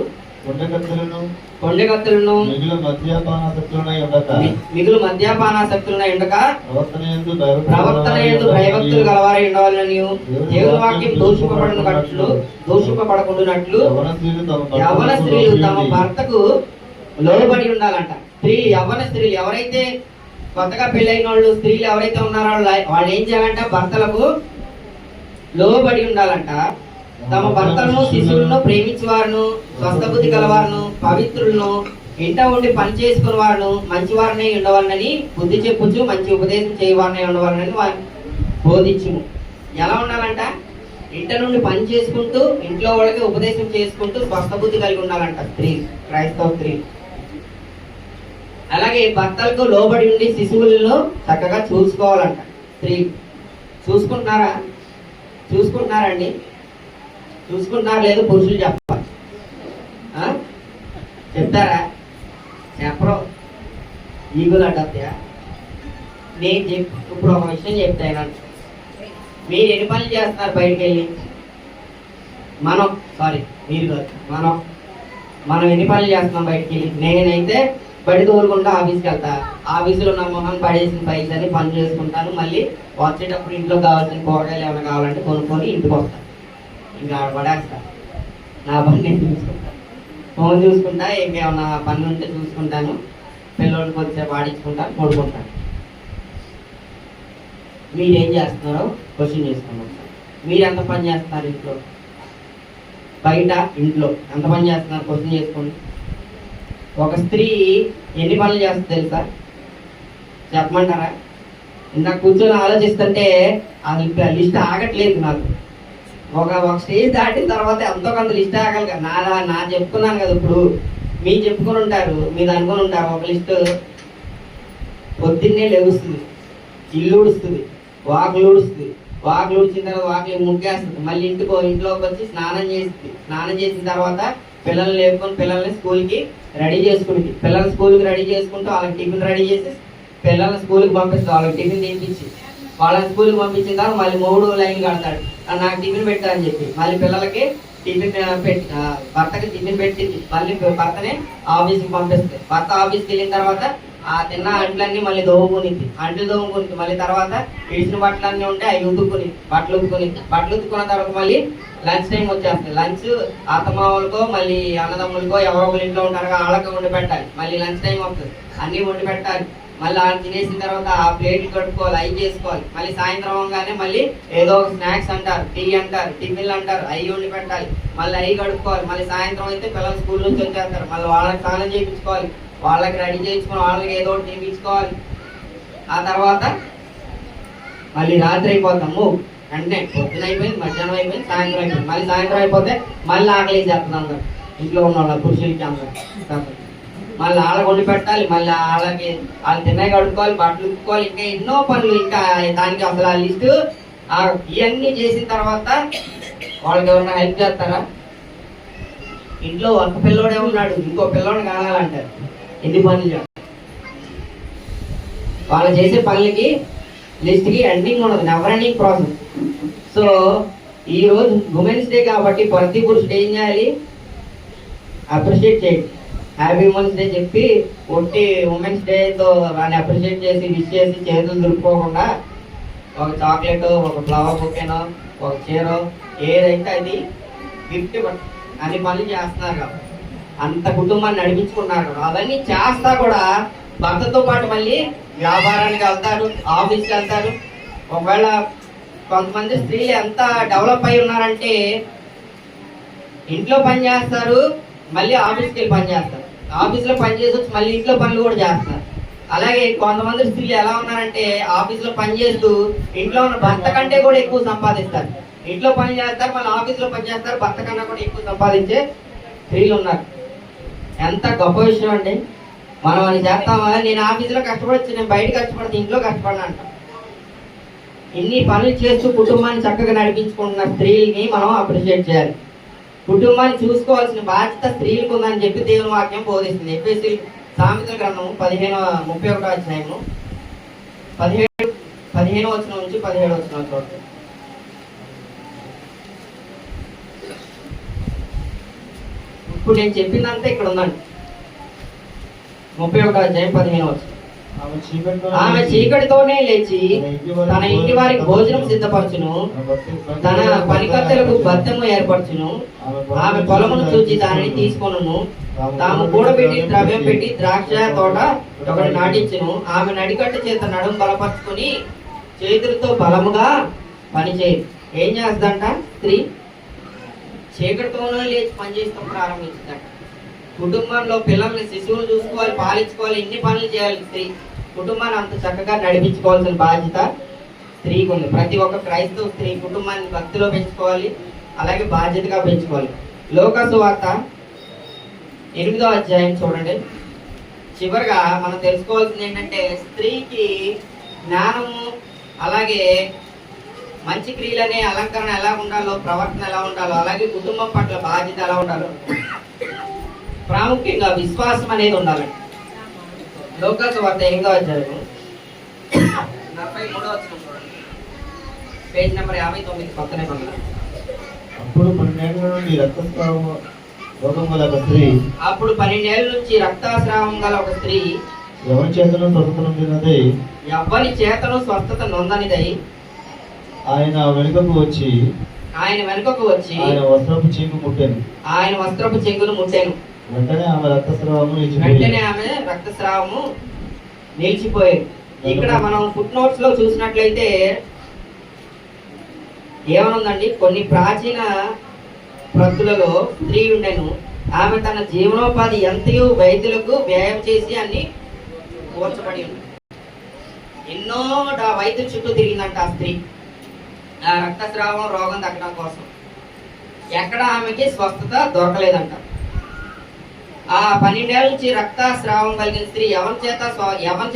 కొండెకత్తెలను మిగులు మద్యపానాసక్తులై ఉండక ప్రవర్తన యందు భయభక్తులు గలవారై ఉండవాలని, దేవుని వాక్యం దూషింపబడకుండానట్లు యవ్వన స్త్రీలు తమ భర్తకు లోబడి ఉండాలంట. యవ్వన స్త్రీలు ఎవరైతే కొత్తగా పెళ్ళైన వాళ్ళు, స్త్రీలు ఎవరైతే ఉన్నారో వాళ్ళు ఏం చేయాలంట? భర్తలకు లోబడి ఉండాలంట. తమ భర్తలను, శిశువులను ప్రేమించేవారును, స్వస్థ బుద్ధి గలవారును, పవిత్రులను, ఇంట ఉండి పని చేసుకుని వారును, మంచివారినే ఉండవాలని బుద్ధి చెప్పుచు మంచి ఉపదేశం చేయవారినే ఉండవాలని బోధించుము. ఎలా ఉండాలంట? ఇంట నుండి పని చేసుకుంటూ, ఇంట్లో వాళ్ళకి ఉపదేశం చేసుకుంటూ స్వస్థ బుద్ధి కలిగి ఉండాలంట స్త్రీ, క్రైస్తవ స్త్రీ. అలాగే భర్తలకు లోబడి ఉండి శిశువులను చక్కగా చూసుకోవాలంట స్త్రీ. చూసుకుంటున్నారండి? చూసుకుంటున్నారు లేదు పురుషులు చెప్పాలి. చెప్తారా? చెప్పరు. ఈగోలు అడ్డొస్తాయా? నేను ఇప్పుడు ఒక విషయం చెప్తాను. మీరు ఎన్ని పనులు చేస్తున్నారు బయటికి వెళ్ళి? మనం ఎన్ని పనులు చేస్తున్నాం బయటికి వెళ్ళి? నేనైతే బడి తోలుకుంటా ఆఫీస్కి వెళ్తా, ఆఫీసులో నా మొహం పడేసిన పైసని పని చేసుకుంటాను, మళ్ళీ వచ్చేటప్పుడు ఇంట్లో కావాల్సిన కూరగాయలు ఏమైనా కావాలంటే కొనుక్కొని ఇంటికి వస్తాను. ఇంకా ఆడ పడేస్తా, నా పని నేను చూసుకుంటాను, ఫోన్ చూసుకుంటా, ఇంకేమన్నా పనులు ఉంటే చూసుకుంటాను, పిల్లలకి వచ్చే పాడించుకుంటాను, కొడుకుంటాను. మీరేం చేస్తున్నారో క్వశ్చన్ చేసుకున్నాం. మీరు ఎంత పని చేస్తున్నారు ఇంట్లో? బయట, ఇంట్లో ఎంత పని చేస్తున్నారు క్వశ్చన్ చేసుకోండి. ఒక స్త్రీ ఎన్ని పనులు చేస్తుంది తెలుసా? చెప్పమంటారా? ఇందాక కూర్చొని ఆలోచిస్తుంటే అది లిస్ట్ ఆగట్లేదు నాకు. ఒక స్టేజ్ దాటిన తర్వాత ఎంతో కొంత లిస్ట్ ఆగాలి కదా. నా చెప్పుకున్నాను కదా, ఇప్పుడు మీరు చెప్పుకొని ఉంటారు, మీరు అనుకుని ఉంటారు. ఒక లిస్ట్ పొద్దున్నే లెగుస్తుంది, ఇల్లు ఊడుస్తుంది, వాకిలు ఊడుస్తుంది, వాకిలు ఊడ్చిన తర్వాత వాకిలి ముగ్గేస్తుంది, మళ్ళీ ఇంట్లోకి వచ్చి స్నానం చేస్తుంది, స్నానం చేసిన తర్వాత పిల్లల్ని లేపుకొని పిల్లల్ని స్కూల్కి రెడీ చేసుకుంటుంది, పిల్లల్ని స్కూల్కి రెడీ చేసుకుంటూ వాళ్ళకి టిఫిన్ రెడీ చేసి పిల్లల్ని స్కూల్కి పంపిస్తుంది, వాళ్ళకి టిఫిన్ తినిపించి వాళ్ళని స్కూల్కి పంపించిన తర్వాత మళ్ళీ మూడు లైన్ కడతాడు, నాకు టిఫిన్ పెట్టా అని చెప్పి. మళ్ళీ పిల్లలకి టిఫిన్ పెట్టి భర్తకి టిఫిన్ పెట్టింది, మళ్ళీ భర్తనే ఆఫీస్కి పంపిస్తుంది. భర్త ఆఫీస్కి వెళ్ళిన తర్వాత ఆ తిన్న అంట్లన్నీ మళ్ళీ దోముకునిద్ది, అంట్లు దోముకునిద్ది. మళ్ళీ తర్వాత ఇడిచిన బట్టలన్నీ ఉంటే అవి ఉతుక్కుని బట్టలు ఉతుక్కున్న తర్వాత మళ్ళీ లంచ్ టైం వచ్చేస్తుంది. లంచ్ అత్తమావులకో మళ్ళీ అన్నదమ్ములకో ఎవరో ఒకరి ఇంట్లో ఉంటారు వాళ్ళకి వండి పెట్టాలి. మళ్ళీ లంచ్ టైం వస్తుంది, అన్నీ వండి పెట్టాలి. మళ్ళీ వాళ్ళు తినేసిన తర్వాత ఆ ప్లేట్లు కట్టుకోవాలి, అవి చేసుకోవాలి. మళ్ళీ సాయంత్రం అవగానే మళ్ళీ ఏదో ఒక స్నాక్స్ అంటారు, టీ అంటారు, టిఫిన్లు అంటారు, అవి వండి పెట్టాలి. మళ్ళీ అవి కడుక్కోవాలి. మళ్ళీ సాయంత్రం అయితే పిల్లలు స్కూల్ నుంచి వచ్చేస్తారు, మళ్ళీ వాళ్ళకి స్నానం చేయించుకోవాలి, వాళ్ళకి రెడీ చేయించుకొని వాళ్ళకి ఏదో ఒకటి తినిపించుకోవాలి. ఆ తర్వాత మళ్ళీ రాత్రి అయిపోతాము, అంటే పొద్దున అయిపోయింది, మధ్యాహ్నం అయిపోయింది, సాయంత్రం అయిపోయింది. మళ్ళీ సాయంత్రం అయిపోతే మళ్ళీ ఆకలి చేస్తుంది అందరు, ఇంట్లో ఉన్న వాళ్ళ పురుషులకి అందరు. మళ్ళీ వాళ్ళకి వండి పెట్టాలి, మళ్ళీ వాళ్ళకి వాళ్ళు తిన్నాయి కడుక్కోవాలి, బట్టలు ఉట్టుకోవాలి, ఇంకా ఎన్నో పనులు. ఇంకా దానికి అసలు ఆ లిస్టు ఇవన్నీ చేసిన తర్వాత వాళ్ళకి ఎవరైనా హెల్ప్ చేస్తారా? ఇంట్లో ఒక పిల్లోడే ఉన్నాడు, ఇంకో పిల్లోడు కావాలంటారు. ఎన్ని పనులు చేస్తారు? వాళ్ళు చేసే పనులకి లిస్ట్కి ఎండింగ్ ఉండదు, నెవర్ ఎండింగ్ ప్రాసెస్. సో ఈరోజు ఉమెన్స్ డే కాబట్టి ప్రతి పురుషుడు ఏం చేయాలి? అప్రిషియేట్ చేయండి. హ్యాపీ ఉమెన్స్ డే చెప్పి ఒట్టి ఉమెన్స్ డేతో వాడిని అప్రిషియేట్ చేసి విష్ చేసి చేతులు దులుపుకోకుండా ఒక చాక్లెట్, ఒక ఫ్లవర్ బొకేనో, ఒక చీరో ఏదైతే అది గిఫ్ట్ అన్ని పనులు చేస్తున్నారు కదా, అంత కుటుంబాన్ని నడిపించుకున్నారు. అవన్నీ చేస్తా కూడా భర్తతో పాటు మళ్ళీ వ్యాపారానికి వెళ్తారు, ఆఫీస్కి వెళ్తారు. ఒకవేళ కొంతమంది స్త్రీలు ఎంత డెవలప్ అయి ఉన్నారంటే ఇంట్లో పని చేస్తారు, మళ్ళీ ఆఫీస్కి వెళ్ళి పని చేస్తారు, ఆఫీస్లో పని చేసి వచ్చి మళ్ళీ ఇంట్లో పనులు కూడా చేస్తారు. అలాగే కొంతమంది స్త్రీలు ఎలా ఉన్నారంటే ఆఫీస్లో పని చేస్తూ ఇంట్లో ఉన్న భర్త కంటే కూడా ఎక్కువ సంపాదిస్తారు. ఇంట్లో పని చేస్తారు, మళ్ళీ ఆఫీస్లో పని చేస్తారు, భర్త కన్నా కూడా ఎక్కువ సంపాదించే స్త్రీలు ఉన్నారు. ఎంత గొప్ప విషయం అండి. మనం అని చేస్తామా? నేను ఆఫీస్లో కష్టపడచ్చు, నేను బయట కష్టపడితే ఇంట్లో కష్టపడినా అంట. ఇన్ని పనులు చేస్తూ కుటుంబాన్ని చక్కగా నడిపించుకుంటున్న స్త్రీలని మనం అప్రిషియేట్ చేయాలి. కుటుంబాన్ని చూసుకోవాల్సిన బాధ్యత స్త్రీలకు ఉందని చెప్పి దేవుని వాక్యం బోధిస్తుంది. ఎఫెసీ సామెతల గ్రంథము 15:31 అధ్యాయము 15 వచనం నుంచి 17 వచనం చూడండి. ఇప్పుడు నేను చెప్పిందంతా ఇక్కడ ఉందండి. 31 అధ్యాయం 15 వచనం. ఆమె చీకటితోనే లేచి తన ఇంటి వారికి భోజనం సిద్ధపరచును, తన పనికత్తెలకు బద్దెము ఏర్పరచును, ఆమె పొలమును చూచి దానిని తీసుకొనును, తాము కూడబెట్టి ద్రవ్యం పెట్టి ద్రాక్ష తోట ఒకటి నాటించును. ఆమె నడికట్టు చేత నడుము బలపరుచుకుని చేతులతో బలముగా పనిచేయదు. ఏం చేస్తుందంట స్త్రీ? చీకటితోనే లేచి పనిచేస్తాం ప్రారంభించిందంట. కుటుంబంలో పిల్లల్ని, శిశువులు చూసుకోవాలి, పాలించుకోవాలి, ఇన్ని పనులు చేయాలి స్త్రీ. కుటుంబాన్ని అంత చక్కగా నడిపించుకోవాల్సిన బాధ్యత స్త్రీకి ఉంది. ప్రతి ఒక్క క్రైస్తవ స్త్రీ కుటుంబాన్ని భక్తిలో పెంచుకోవాలి, అలాగే బాధ్యతగా పెంచుకోవాలి. లోకాసు వార్త 8వ అధ్యాయం చూడండి. చివరిగా మనం తెలుసుకోవాల్సింది ఏంటంటే స్త్రీకి జ్ఞానము, అలాగే మంచి క్రియలనే అలంకరణ ఎలా ఉండాలో, ప్రవర్తన ఎలా ఉండాలో, అలాగే కుటుంబం పట్ల బాధ్యత ఎలా ఉండాలో, ప్రాముఖ్యంగా విశ్వాసం అనేది ఉండాలండి. లోకాసు వార్త 8వ అధ్యాయం 43వ వచనం చూడండి. పేజ్ నెంబర్ 59 పక్కనే పక్కన. అప్పుడు 12 ఏళ్ల నుండి రక్తస్రావం రోగం గల ఒక స్త్రీ, అప్పుడు 12 ఏళ్ల నుంచి రక్తస్రావం గల ఒక స్త్రీ ఎవరి చేతను స్వస్థత నొందినదై, ఎవ్వరి చేతను స్వస్థత నొందనిదై ఆయన వెనుకకు వచ్చి ఆయన వస్త్రపు చెంగును ముట్టాను. వెంటనే ఆమె రక్తస్రావము నిలిచిపోయేది. ఇక్కడ మనం ఫుట్ నోట్స్ లో చూసినట్లయితే ఏమనుందండి, కొన్ని ప్రాచీన ప్రతులలో స్త్రీ ఉండెను. ఆమె తన జీవనోపాధి ఎంతయో వైద్యులకు వ్యయం చేసి అన్ని కూర్చబడి ఉంది. ఎన్నో వైద్యుల చుట్టూ తిరిగిందంట ఆ స్త్రీ, ఆ రక్తస్రావం రోగం తగ్గడం కోసం. ఎక్కడ ఆమెకి స్వస్థత దొరకలేదంట. ఆ 12 ఏళ్ళ నుంచి రక్తస్రావం కలిగిన స్త్రీ ఎవరి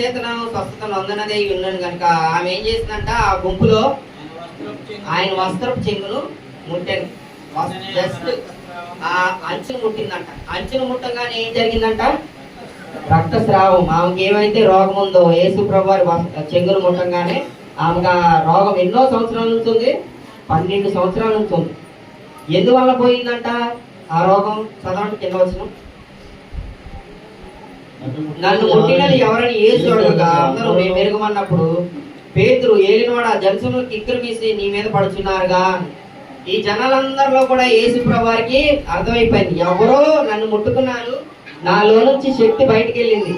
చేతను స్వస్థత నొందనదే ఉన్నాను కనుక ఆమె ఏం చేసిందంట, ఆ గుంపులో ఆయన వస్త్రపు చెంగును ముట్టాను. జస్ట్ ఆ అంచును ముట్టిందంట. అంచును ముట్టగానే ఏం జరిగిందంట, రక్తస్రావం. ఆమెకి ఏమైతే రోగం ఉందో యేసు ప్రభు వారి చెంగును ముట్టంగానే ఆమెకు ఆ రోగం ఎన్నో సంవత్సరాల నుంచి ఉంది, 12 సంవత్సరాల నుంచి ఉంది. ఎందువల్ల పోయిందంట ఆ రోగం? చదవండి కింద వచ్చిన. నన్ను ముట్టినది ఎవరని యేసు అడగగా అందరూ మేము ఎరుగమన్నప్పుడు పేతురు, ఏలినవాడా జనసములు కిక్కురు మీసి నీ మీద పడుచున్నారుగా. ఈ జనాలందరిలో కూడా యేసు ప్రభు వారికి అర్థమైపోయింది, ఎవరో నన్ను ముట్టుకున్నారు, నాలో నుంచి శక్తి బయటికి వెళ్ళింది,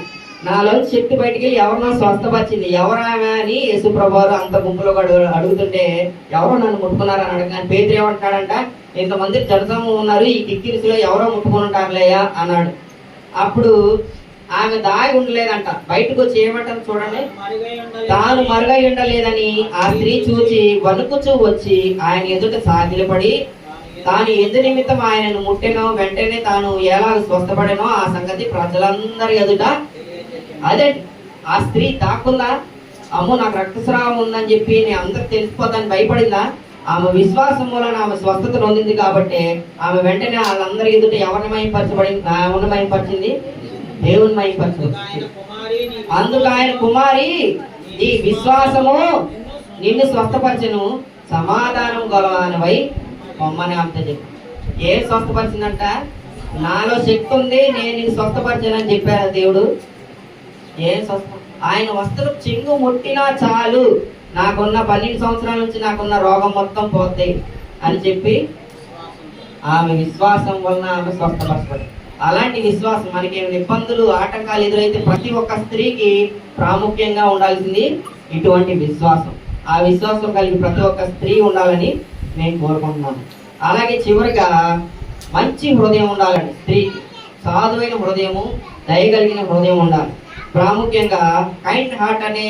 నాలో నుంచి శక్తి బయటికి వెళ్ళి ఎవరినో స్వస్థపరిచింది, ఎవరు ఆమె అని యేసు ప్రభు వారు అంత గుంపులో అడుగుతుంటే ఎవరో నన్ను ముట్టుకున్నారని అడగని పేతురు ఏమంటాడంట, ఇంతమంది జనసమూహం ఉన్నారు, ఈ కిక్కిరిసిలో ఎవరో ముట్టుకుని ఉంటారులేయా అన్నాడు. అప్పుడు ఆమె దాగి ఉండలేదంట, బయటకు వచ్చి ఏమంటారు చూడండి, తాను మరుగై ఉండలేదని ఆ స్త్రీ చూచి వణుకుచూ వచ్చి ఆయన ఎదుట సాగిలపడి తాను ఎందు నిమిత్తం ఆయనను ముట్టెనో వెంటనే తాను ఎలా స్వస్థపడేనో ఆ సంగతి ప్రజలందరి ఎదుట. అదే ఆ స్త్రీ దాక్కుందా, అమ్మో నాకు రక్తస్రావం ఉందని చెప్పి నేను అందరికి తెలిసిపోతాను భయపడిందా? ఆమె విశ్వాసం వలన ఆమె స్వస్థత నొందింది కాబట్టి ఆమె వెంటనే వాళ్ళందరి ఎదుట ఎవరిని మహిమపరిచింది? దేవుని మహిమపరిచింది. అందుకు ఆయన కుమారి ఈ విశ్వాసము నిన్ను స్వస్థపరచను, సమాధానం గలవానివై పొమ్మని ఆమెతో చెప్పి. ఏం స్వస్థపరిచిందంట? నాలో శక్తి ఉంది, నేను నిన్ను స్వస్థపరిచానని చెప్పారు దేవుడు. ఏం స్వస్థ? ఆయన వస్త్రం చెంగు ముట్టినా చాలు, నాకున్న 12 సంవత్సరాల నుంచి నాకున్న రోగం మొత్తం పోతాయి అని చెప్పి ఆమె విశ్వాసం వలన ఆమె స్వస్థపరచబడి. అలాంటి విశ్వాసం మనకి ఇబ్బందులు ఆటంకాలు ఎదురైతే ప్రతి ఒక్క స్త్రీకి ప్రాముఖ్యంగా ఉండాల్సింది ఇటువంటి విశ్వాసం. ఆ విశ్వాసం కలిగి ప్రతి ఒక్క స్త్రీ ఉండాలని నేను కోరుకుంటున్నాను. అలాగే చివరిగా మంచి హృదయం ఉండాలండి స్త్రీకి. సాధువైన హృదయము, దయగలిగిన హృదయం ఉండాలి. ప్రాముఖ్యంగా కైండ్ హార్ట్ అనే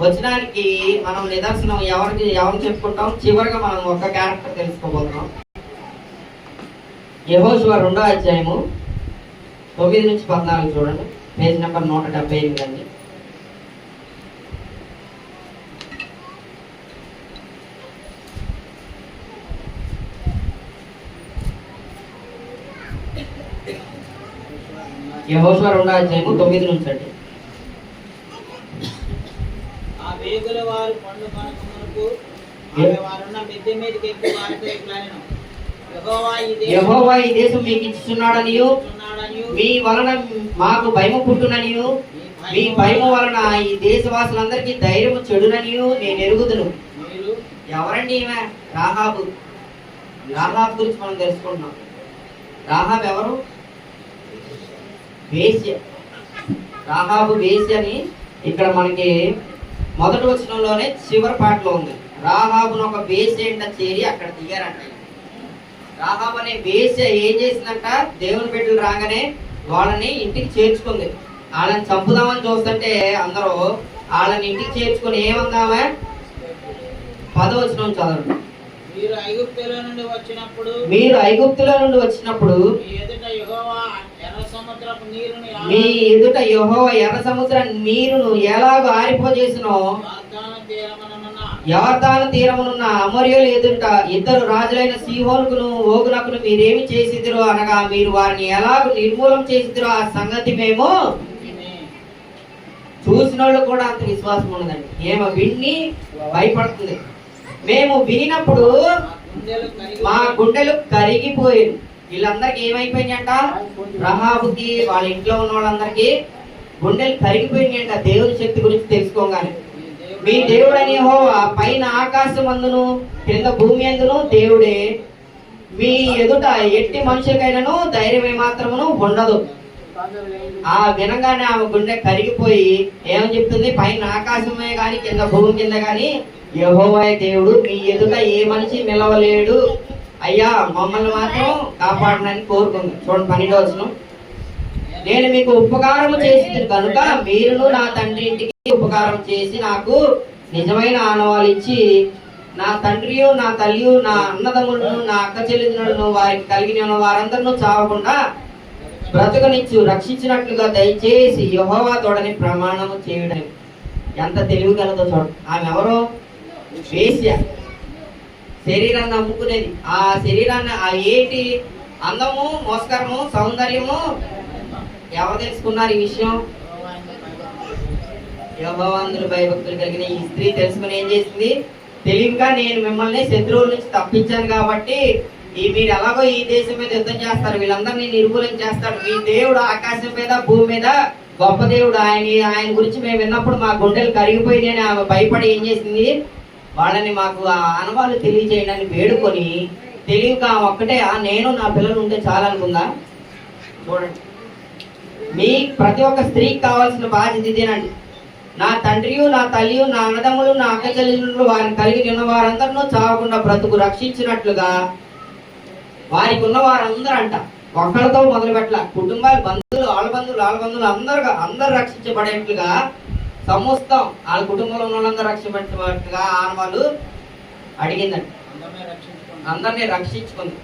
వచనానికి మనం నిదర్శనం ఎవరు చెప్పుకుంటాం? చివరిగా మనం ఒక క్యారెక్టర్ తెలుసుకోబోతున్నాం. యెహోషువ 2వ అధ్యాయము 9 నుంచి 14 చూడండి, పేజ్ నెంబర్ 178 అండి. యెహోషువ 2వ అధ్యాయము 9 నుంచి అండి. ఆ వేగుల వారు పండు మనకు వారున్న మిద్దె మీదకి ఎక్కి వారితో ఇట్లనెను, యెహోవా ఈ దేశం మీకు ఇచ్చుచున్నాడనియు మీ వలన మాకు భయము పుట్టుననియు మీ భయము వలన ఈ దేశవాసులందరికీ ధైర్యము చెడుననియు నేను ఎరుగుదును. ఎవరండి ఈమె? రాహాబు. రాహాబు గురించి మనం తెలుసుకుంటున్నాం. రాహాబు ఎవరు? వేశ్య. రాహాబు వేశ్య అని ఇక్కడ మనకి మొదటి వచనంలోనే చివరి పాటలో ఉంది. రాహాబును ఒక వేశ్య ఎంట చేరి అక్కడ దిగారంట. రాహాబు అనే వేశ్య ఏం చేసిందంట, దేవుని బిడ్డలు రాగానే వాళ్ళని ఇంటికి చేర్చుకుంది. వాళ్ళని చంపుదామని చూస్తుంటే అందరూ వాళ్ళని ఇంటికి చేర్చుకుని ఏమందామా? 10వ వచనం చదవండి. మీరు ఐగుప్తులో నుండి వచ్చినప్పుడు మీ ఎదుట యెహోవా ఎర్ర సముద్ర నీరును ఎలాగో ఆరిపోజేసినో యెర్దాను తీరమునున్న అమోరీయుల ఎదుట ఇద్దరు రాజులైన సీహోనుకును ఓగునకును మీరేమి చేసిదిరో అనగా మీరు వారిని ఎలాగో నిర్మూలం చేసిదిరో ఆ సంగతి మేము చూసిన వాళ్ళు కూడా అంత విశ్వాసం ఉన్నదండి. ఏమో విని భయపడుతుంది. మేము వినినప్పుడు మా గుండెలు కరిగిపోయాయి. వీళ్ళందరికి ఏమైపోయినాయంట? రాహాబుకి వాళ్ళ ఇంట్లో ఉన్న వాళ్ళందరికీ గుండెలు కరిగిపోయినాయంట దేవుని శక్తి గురించి తెలుసుకోగానే. మీ దేవుడని యెహోవా పైన ఆకాశం అందును కింద భూమి అందును దేవుడే. మీ ఎదుట ఎట్టి మనుషులకైనాను ధైర్యం ఏమాత్రమును ఉండదు. ఆ వినగానే ఆమె గుండె కరిగిపోయి ఏమని చెప్తుంది? పైన ఆకాశమే గాని కింద భూమి కింద గాని యెహోవా దేవుడు, మీ ఎదుట ఏ మనిషి నిలవలేడు అయ్యా మమ్మల్ని మాత్రం కాపాడనని కోరుకుంది. చూడండి 12వ వచనం. నేను మీకు ఉపకారం చేసి కనుక మీరును నా తండ్రి ఇంటికి ఉపకారం చేసి నాకు నిజమైన ఆనవాళ్ళు ఇచ్చి నా తండ్రియు నా తల్లియు నా అన్నదమ్ములను నా అక్క చెల్లెలను వారికి కలిగిన వారందరినూ చావకుండా బ్రతుకనిచ్చు రక్షించినట్లుగా దయచేసి యెహోవా తోడని ప్రమాణము చేయడం. ఎంత తెలివి కలదో చూడండి. ఆమె ఎవరో వేశ్య, శరీరాన్ని అమ్ముకునేది. ఆ శరీరాన్ని ఆ ఏంటి అందము, మోస్కరము, సౌందర్యము ఎవరు తెలుసుకున్నారు ఈ విషయం? యెహోవాందులు భయభక్తులు కలిగిన ఈ స్త్రీ తెలుసుకుని ఏం చేసింది? తెలివిగా నేను మిమ్మల్ని శత్రువుల నుంచి తప్పించాను కాబట్టి మీరు ఎలాగో ఈ దేశం మీద యుద్ధం చేస్తారు, వీళ్ళందరినీ నిర్మూలన చేస్తాడు. మీ దేవుడు ఆకాశం మీద భూమి మీద గొప్ప దేవుడు. ఆయన గురించి మేము విన్నప్పుడు మా గుండెలు కరిగిపోయి ఆమె భయపడి ఏం చేసింది? వాళ్ళని మాకు ఆ ఆనవాళ్ళు తెలియజేయడాన్ని వేడుకొని తెలివిగా ఒక్కటే నేను నా పిల్లలు ఉంటే చాలనుకుందా? చూడండి, మీ ప్రతి ఒక్క స్త్రీకి కావాల్సిన బాధ్యత ఇదేనండి. నా తండ్రియు నా తల్లియు నా అన్నదమ్ములు నా అక్క చెల్లెలు వారిని కలిగి ఉన్న వారందరినూ చావకుండా బ్రతుకు రక్షించినట్లుగా వారికి ఉన్న వారందరూ అంట ఒక్కరితో మొదలు పెట్టాల, కుటుంబాలు, బంధువులు, వాళ్ళ బంధువులు అందరూ రక్షించబడేట్లుగా సమస్తం వాళ్ళ కుటుంబంలో ఉన్న వాళ్ళందరూ రక్షించబడేట్టుగా ఆనవాళ్ళు అడిగిందండి. అందరినీ రక్షించుకుంది.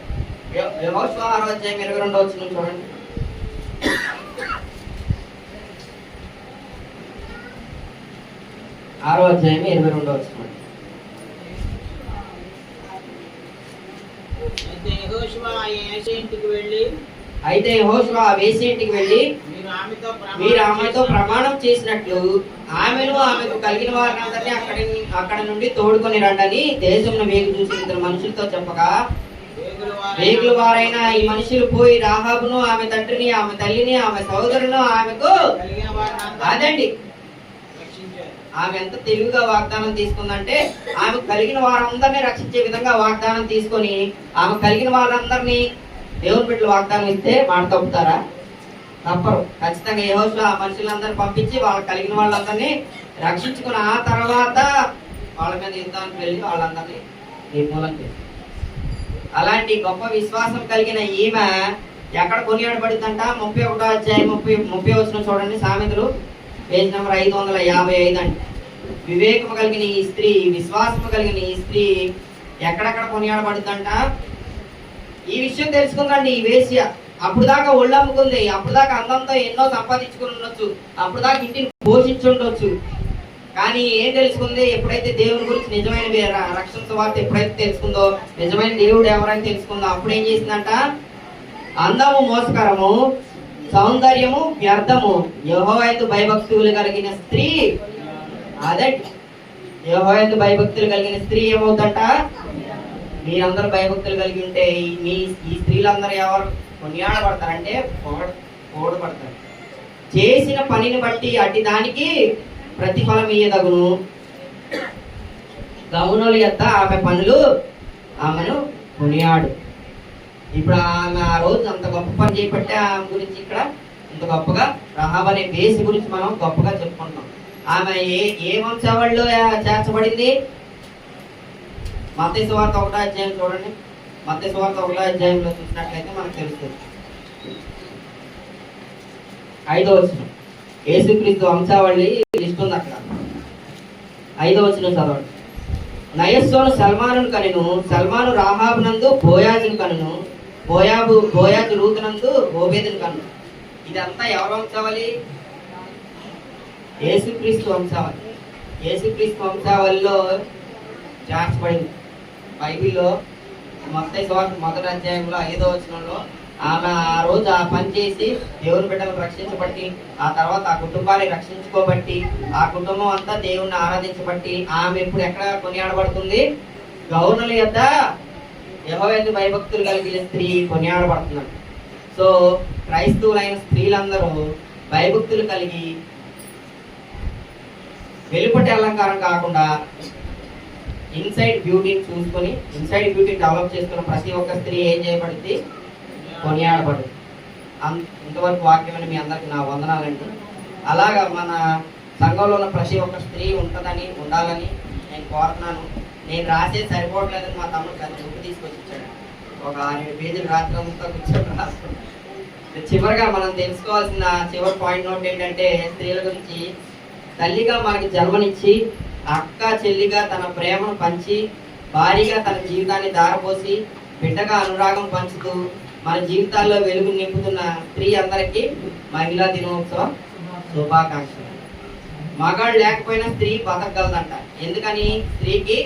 యెహోషువ 6వ అధ్యాయం 22వ వచనం చూడండి. 6వ అధ్యాయం 22వ వచనం. అయితే యెహోషువ ఆ వేశ్య ఇంటికి వెళ్ళి మీరు ఆమెతో ప్రమాణం చేసినట్లు ఆమెను ఆమెకు కలిగిన వారిని అక్కడ నుండి తోడుకొని రండని దేశంలో వేగు చూసి ఇద్దరు మనుషులతో చెప్పగా వేగుల వారైన ఈ మనుషులు పోయి రాహాబును ఆమె తండ్రిని ఆమె తల్లిని ఆమె సోదరును ఆమెకు అదండి. ఆమె ఎంత తెలివిగా వాగ్దానం తీసుకుందంటే ఆమె కలిగిన వారందరినీ రక్షించే విధంగా వాగ్దానం తీసుకొని ఆమె కలిగిన వారందరినీ దేవుని బిడ్డలు వాగ్దానం ఇస్తే మాట తప్పుతారా? తప్పరు. ఖచ్చితంగా యెహోషువ ఆ మనుషులందరినీ పంపించి వాళ్ళకి కలిగిన వాళ్ళందరినీ రక్షించుకుని ఆ తర్వాత వాళ్ళ మీద యుద్ధానికి వెళ్ళి వాళ్ళందరినీ నిర్మూలన చేస్తారు. అలాంటి గొప్ప విశ్వాసం కలిగిన ఈమె ఎక్కడ కొనియాడబడిందంట? 31వ అధ్యాయం 30వ వచనం చూడండి. సామెతలు పేజ్ నెంబర్ 555 అండి. వివేకము కలిగిన ఈ స్త్రీ, విశ్వాసము కలిగిన ఈ స్త్రీ ఎక్కడెక్కడ కొనియాడబడుతుందంట? ఈ విషయం తెలుసుకుందండి ఈ వేశ్య. అప్పుడు దాకా ఒళ్ళు అమ్ముకుంది, అప్పుడు దాకా అందంతో ఎన్నో సంపాదించుకుని ఉండొచ్చు, అప్పుడు దాకా ఇంటిని పోషించుండొచ్చు. కానీ ఏం తెలుసుకుంది? ఎప్పుడైతే దేవుని గురించి నిజమైన రక్షణ సువార్త ఎప్పుడైతే తెలుసుకుందో, నిజమైన దేవుడు ఎవరైనా తెలుసుకుందో, అప్పుడు ఏం చేసిందంట? అందము మోసకరము, సౌందర్యము వ్యర్థము, యెహోవాయందు భయభక్తులు కలిగిన స్త్రీ అదే. యెహోవాయందు భయభక్తులు కలిగిన స్త్రీ ఏమవుతుందంట? మీరందరూ భయభక్తులు కలిగి ఉంటే ఈ స్త్రీలందరూ ఎవరు కొనియాడబడతారంటే పోడబడతారు. చేసిన పనిని బట్టి అట్టి దానికి ప్రతిఫలం ఇయ్యదగును. గౌనుల యొక్క ఆమె పనులు ఆమెను కొనియాడు. ఇప్పుడు ఆమె ఆ రోజు అంత గొప్ప పని చేపట్టే ఆమె గురించి ఇక్కడ ఇంత గొప్పగా రహాబ్ అనే వేసి గురించి మనం గొప్పగా చెప్పుకుంటున్నాం. ఆమె ఏ వంశావళిలో చేర్చబడింది? మత్తయి సువార్త 1వ అధ్యాయం చూడండి. మత్తయి సువార్త 1వ అధ్యాయంలో చూసినట్లయితే మనకు తెలుస్తుంది. 5వ వచనం యేసుక్రీస్తు వంశావళి లిస్ట్ ఉంది అక్కడ. 5వ వచనం చదవండి. నయస్సోను సల్మానును కనెను, సల్మాను రాహాబు నందు బోయాజును కనును, బోయాజు రూతు నందు ఓబేదును కనును. ఇదంతా ఎవరి వంశావళి? యేసుక్రీస్తు వంశావళి. యేసుక్రీస్తు వంశావళిలో చేర్చబడింది. బైబిల్లో మత్తయి సువార్త 1వ అధ్యాయంలో 5వ వచనంలో ఆమె ఆ రోజు ఆ పని చేసి దేవుని బిడ్డలను రక్షించబట్టి, ఆ తర్వాత ఆ కుటుంబాన్ని రక్షించుకోబట్టి, ఆ కుటుంబం అంతా దేవుణ్ణి ఆరాధించబట్టి ఆమె ఇప్పుడు ఎక్కడ కొనియాడబడుతుంది? గౌనుల యొద్ద యెహోవాయందు భయభక్తులు కలిగిన స్త్రీ కొనియాడబడుతున్నారు. సో క్రైస్తవులైన స్త్రీలందరూ భయభక్తులు కలిగి వెలుపటి అలంకారం కాకుండా ఇన్సైడ్ బ్యూటీని చూసుకొని ఇన్సైడ్ బ్యూటీని డెవలప్ చేసుకున్న ప్రతి ఒక్క స్త్రీ ఏం చేయబడింది? కొనియాడబడింది. ఇంతవరకు వాక్యమని మీ అందరికి నా వందనాలండి. అలాగా మన సంఘంలో ఉన్న ప్రతి ఒక్క స్త్రీ ఉండాలని నేను కోరుతున్నాను. నేను రాసే సరిపోవట్లేదని మా తమ్ముడు పెద్ద బుక్ తీసుకొచ్చి ఇచ్చాడు. ఒక 6-7 పేజీలు రాత్రి అంతా కూర్చొని రాసుకున్నాను. చివరిగా మనం తెలుసుకోవాల్సిన చివరి పాయింట్ నోట్ ఏంటంటే స్త్రీల గురించి, తల్లిగా మనకి జన్మనిచ్చి అక్క చెల్లిగా తన ప్రేమను పంచి భారీగా తన జీవితాన్ని దారపోసి బిడ్డగా అనురాగం పంచుతూ మన జీవితాల్లో వెలుగు నింపుతున్న స్త్రీ అందరికీ మహిళా దినోత్సవ శుభాకాంక్షలు. మగాడు లేకపోయినా స్త్రీ బతకగలదంట. ఎందుకని? స్త్రీకి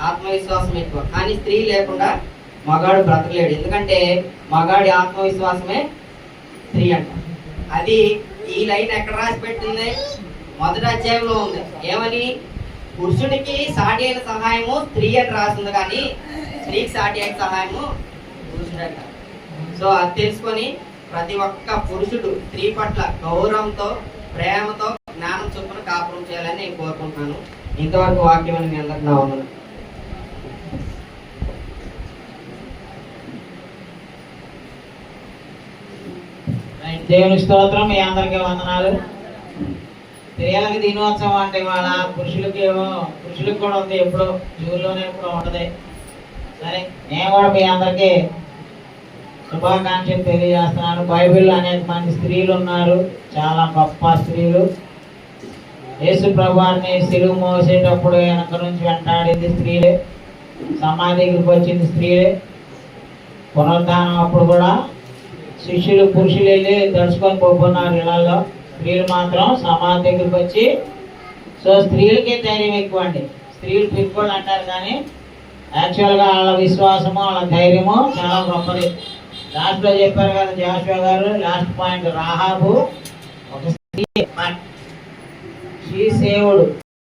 ఆత్మవిశ్వాసం ఎక్కువ. కానీ స్త్రీ లేకుండా మగాడు బ్రతకలేడు. ఎందుకంటే మగాడి ఆత్మవిశ్వాసమే స్త్రీ అంట. అది ఈ లైన్ ఎక్కడ రాసి పెట్టింది? మొదటి అధ్యాయంలో ఉంది. ఏమని? పురుషుడికి సాటి అయిన సహాయము స్త్రీ అని రాసింది, కానీ స్త్రీకి సాటి అయిన సహాయము పురుషుడంట. సో అది తెలుసుకొని ప్రతి ఒక్క పురుషుడు స్త్రీ పట్ల గౌరవంతో ప్రేమతో జ్ఞానం చొప్పున కాపురం చేయాలని నేను కోరుకుంటున్నాను. ఇంతవరకు వాక్యం అని మీ అందరికి నా వందనం. దేవుని స్తోత్రం. మీ అందరికీ వందనాలు. స్త్రీలకి దినోత్సవం అంటే ఇవాళ, పురుషులకి కూడా ఉంది, ఎప్పుడో జూన్లోనే ఎప్పుడో ఉంటుంది. సరే, నేను కూడా మీ అందరికీ శుభాకాంక్షలు తెలియజేస్తున్నాను. బైబిల్లో అనేక మంది స్త్రీలు ఉన్నారు, చాలా గొప్ప స్త్రీలు. యేసు ప్రభువారిని సిలువ మోసేటప్పుడు వెనక నుంచి వెంటాడింది స్త్రీలే, సమాధి దగ్గరికి వచ్చింది స్త్రీలే. పునరుద్ధానం అప్పుడు కూడా శిష్యులు పురుషులు వెళ్ళి దడుచుకొని పోతున్నారు ఇళ్లలో, స్త్రీలు మాత్రం సమాధి దగ్గరికి వచ్చి. సో స్త్రీలకే ధైర్యం ఎక్కువ అండి. స్త్రీలు పిరుకోళ్ళు అంటారు, కానీ యాక్చువల్గా వాళ్ళ విశ్వాసము వాళ్ళ ధైర్యము చాలా గొప్పది. లాస్ట్లో చెప్పారు కదా జాషువా గారు, లాస్ట్ పాయింట్, రాహాబు ఒక స్త్రీ, షీ సేవుడు.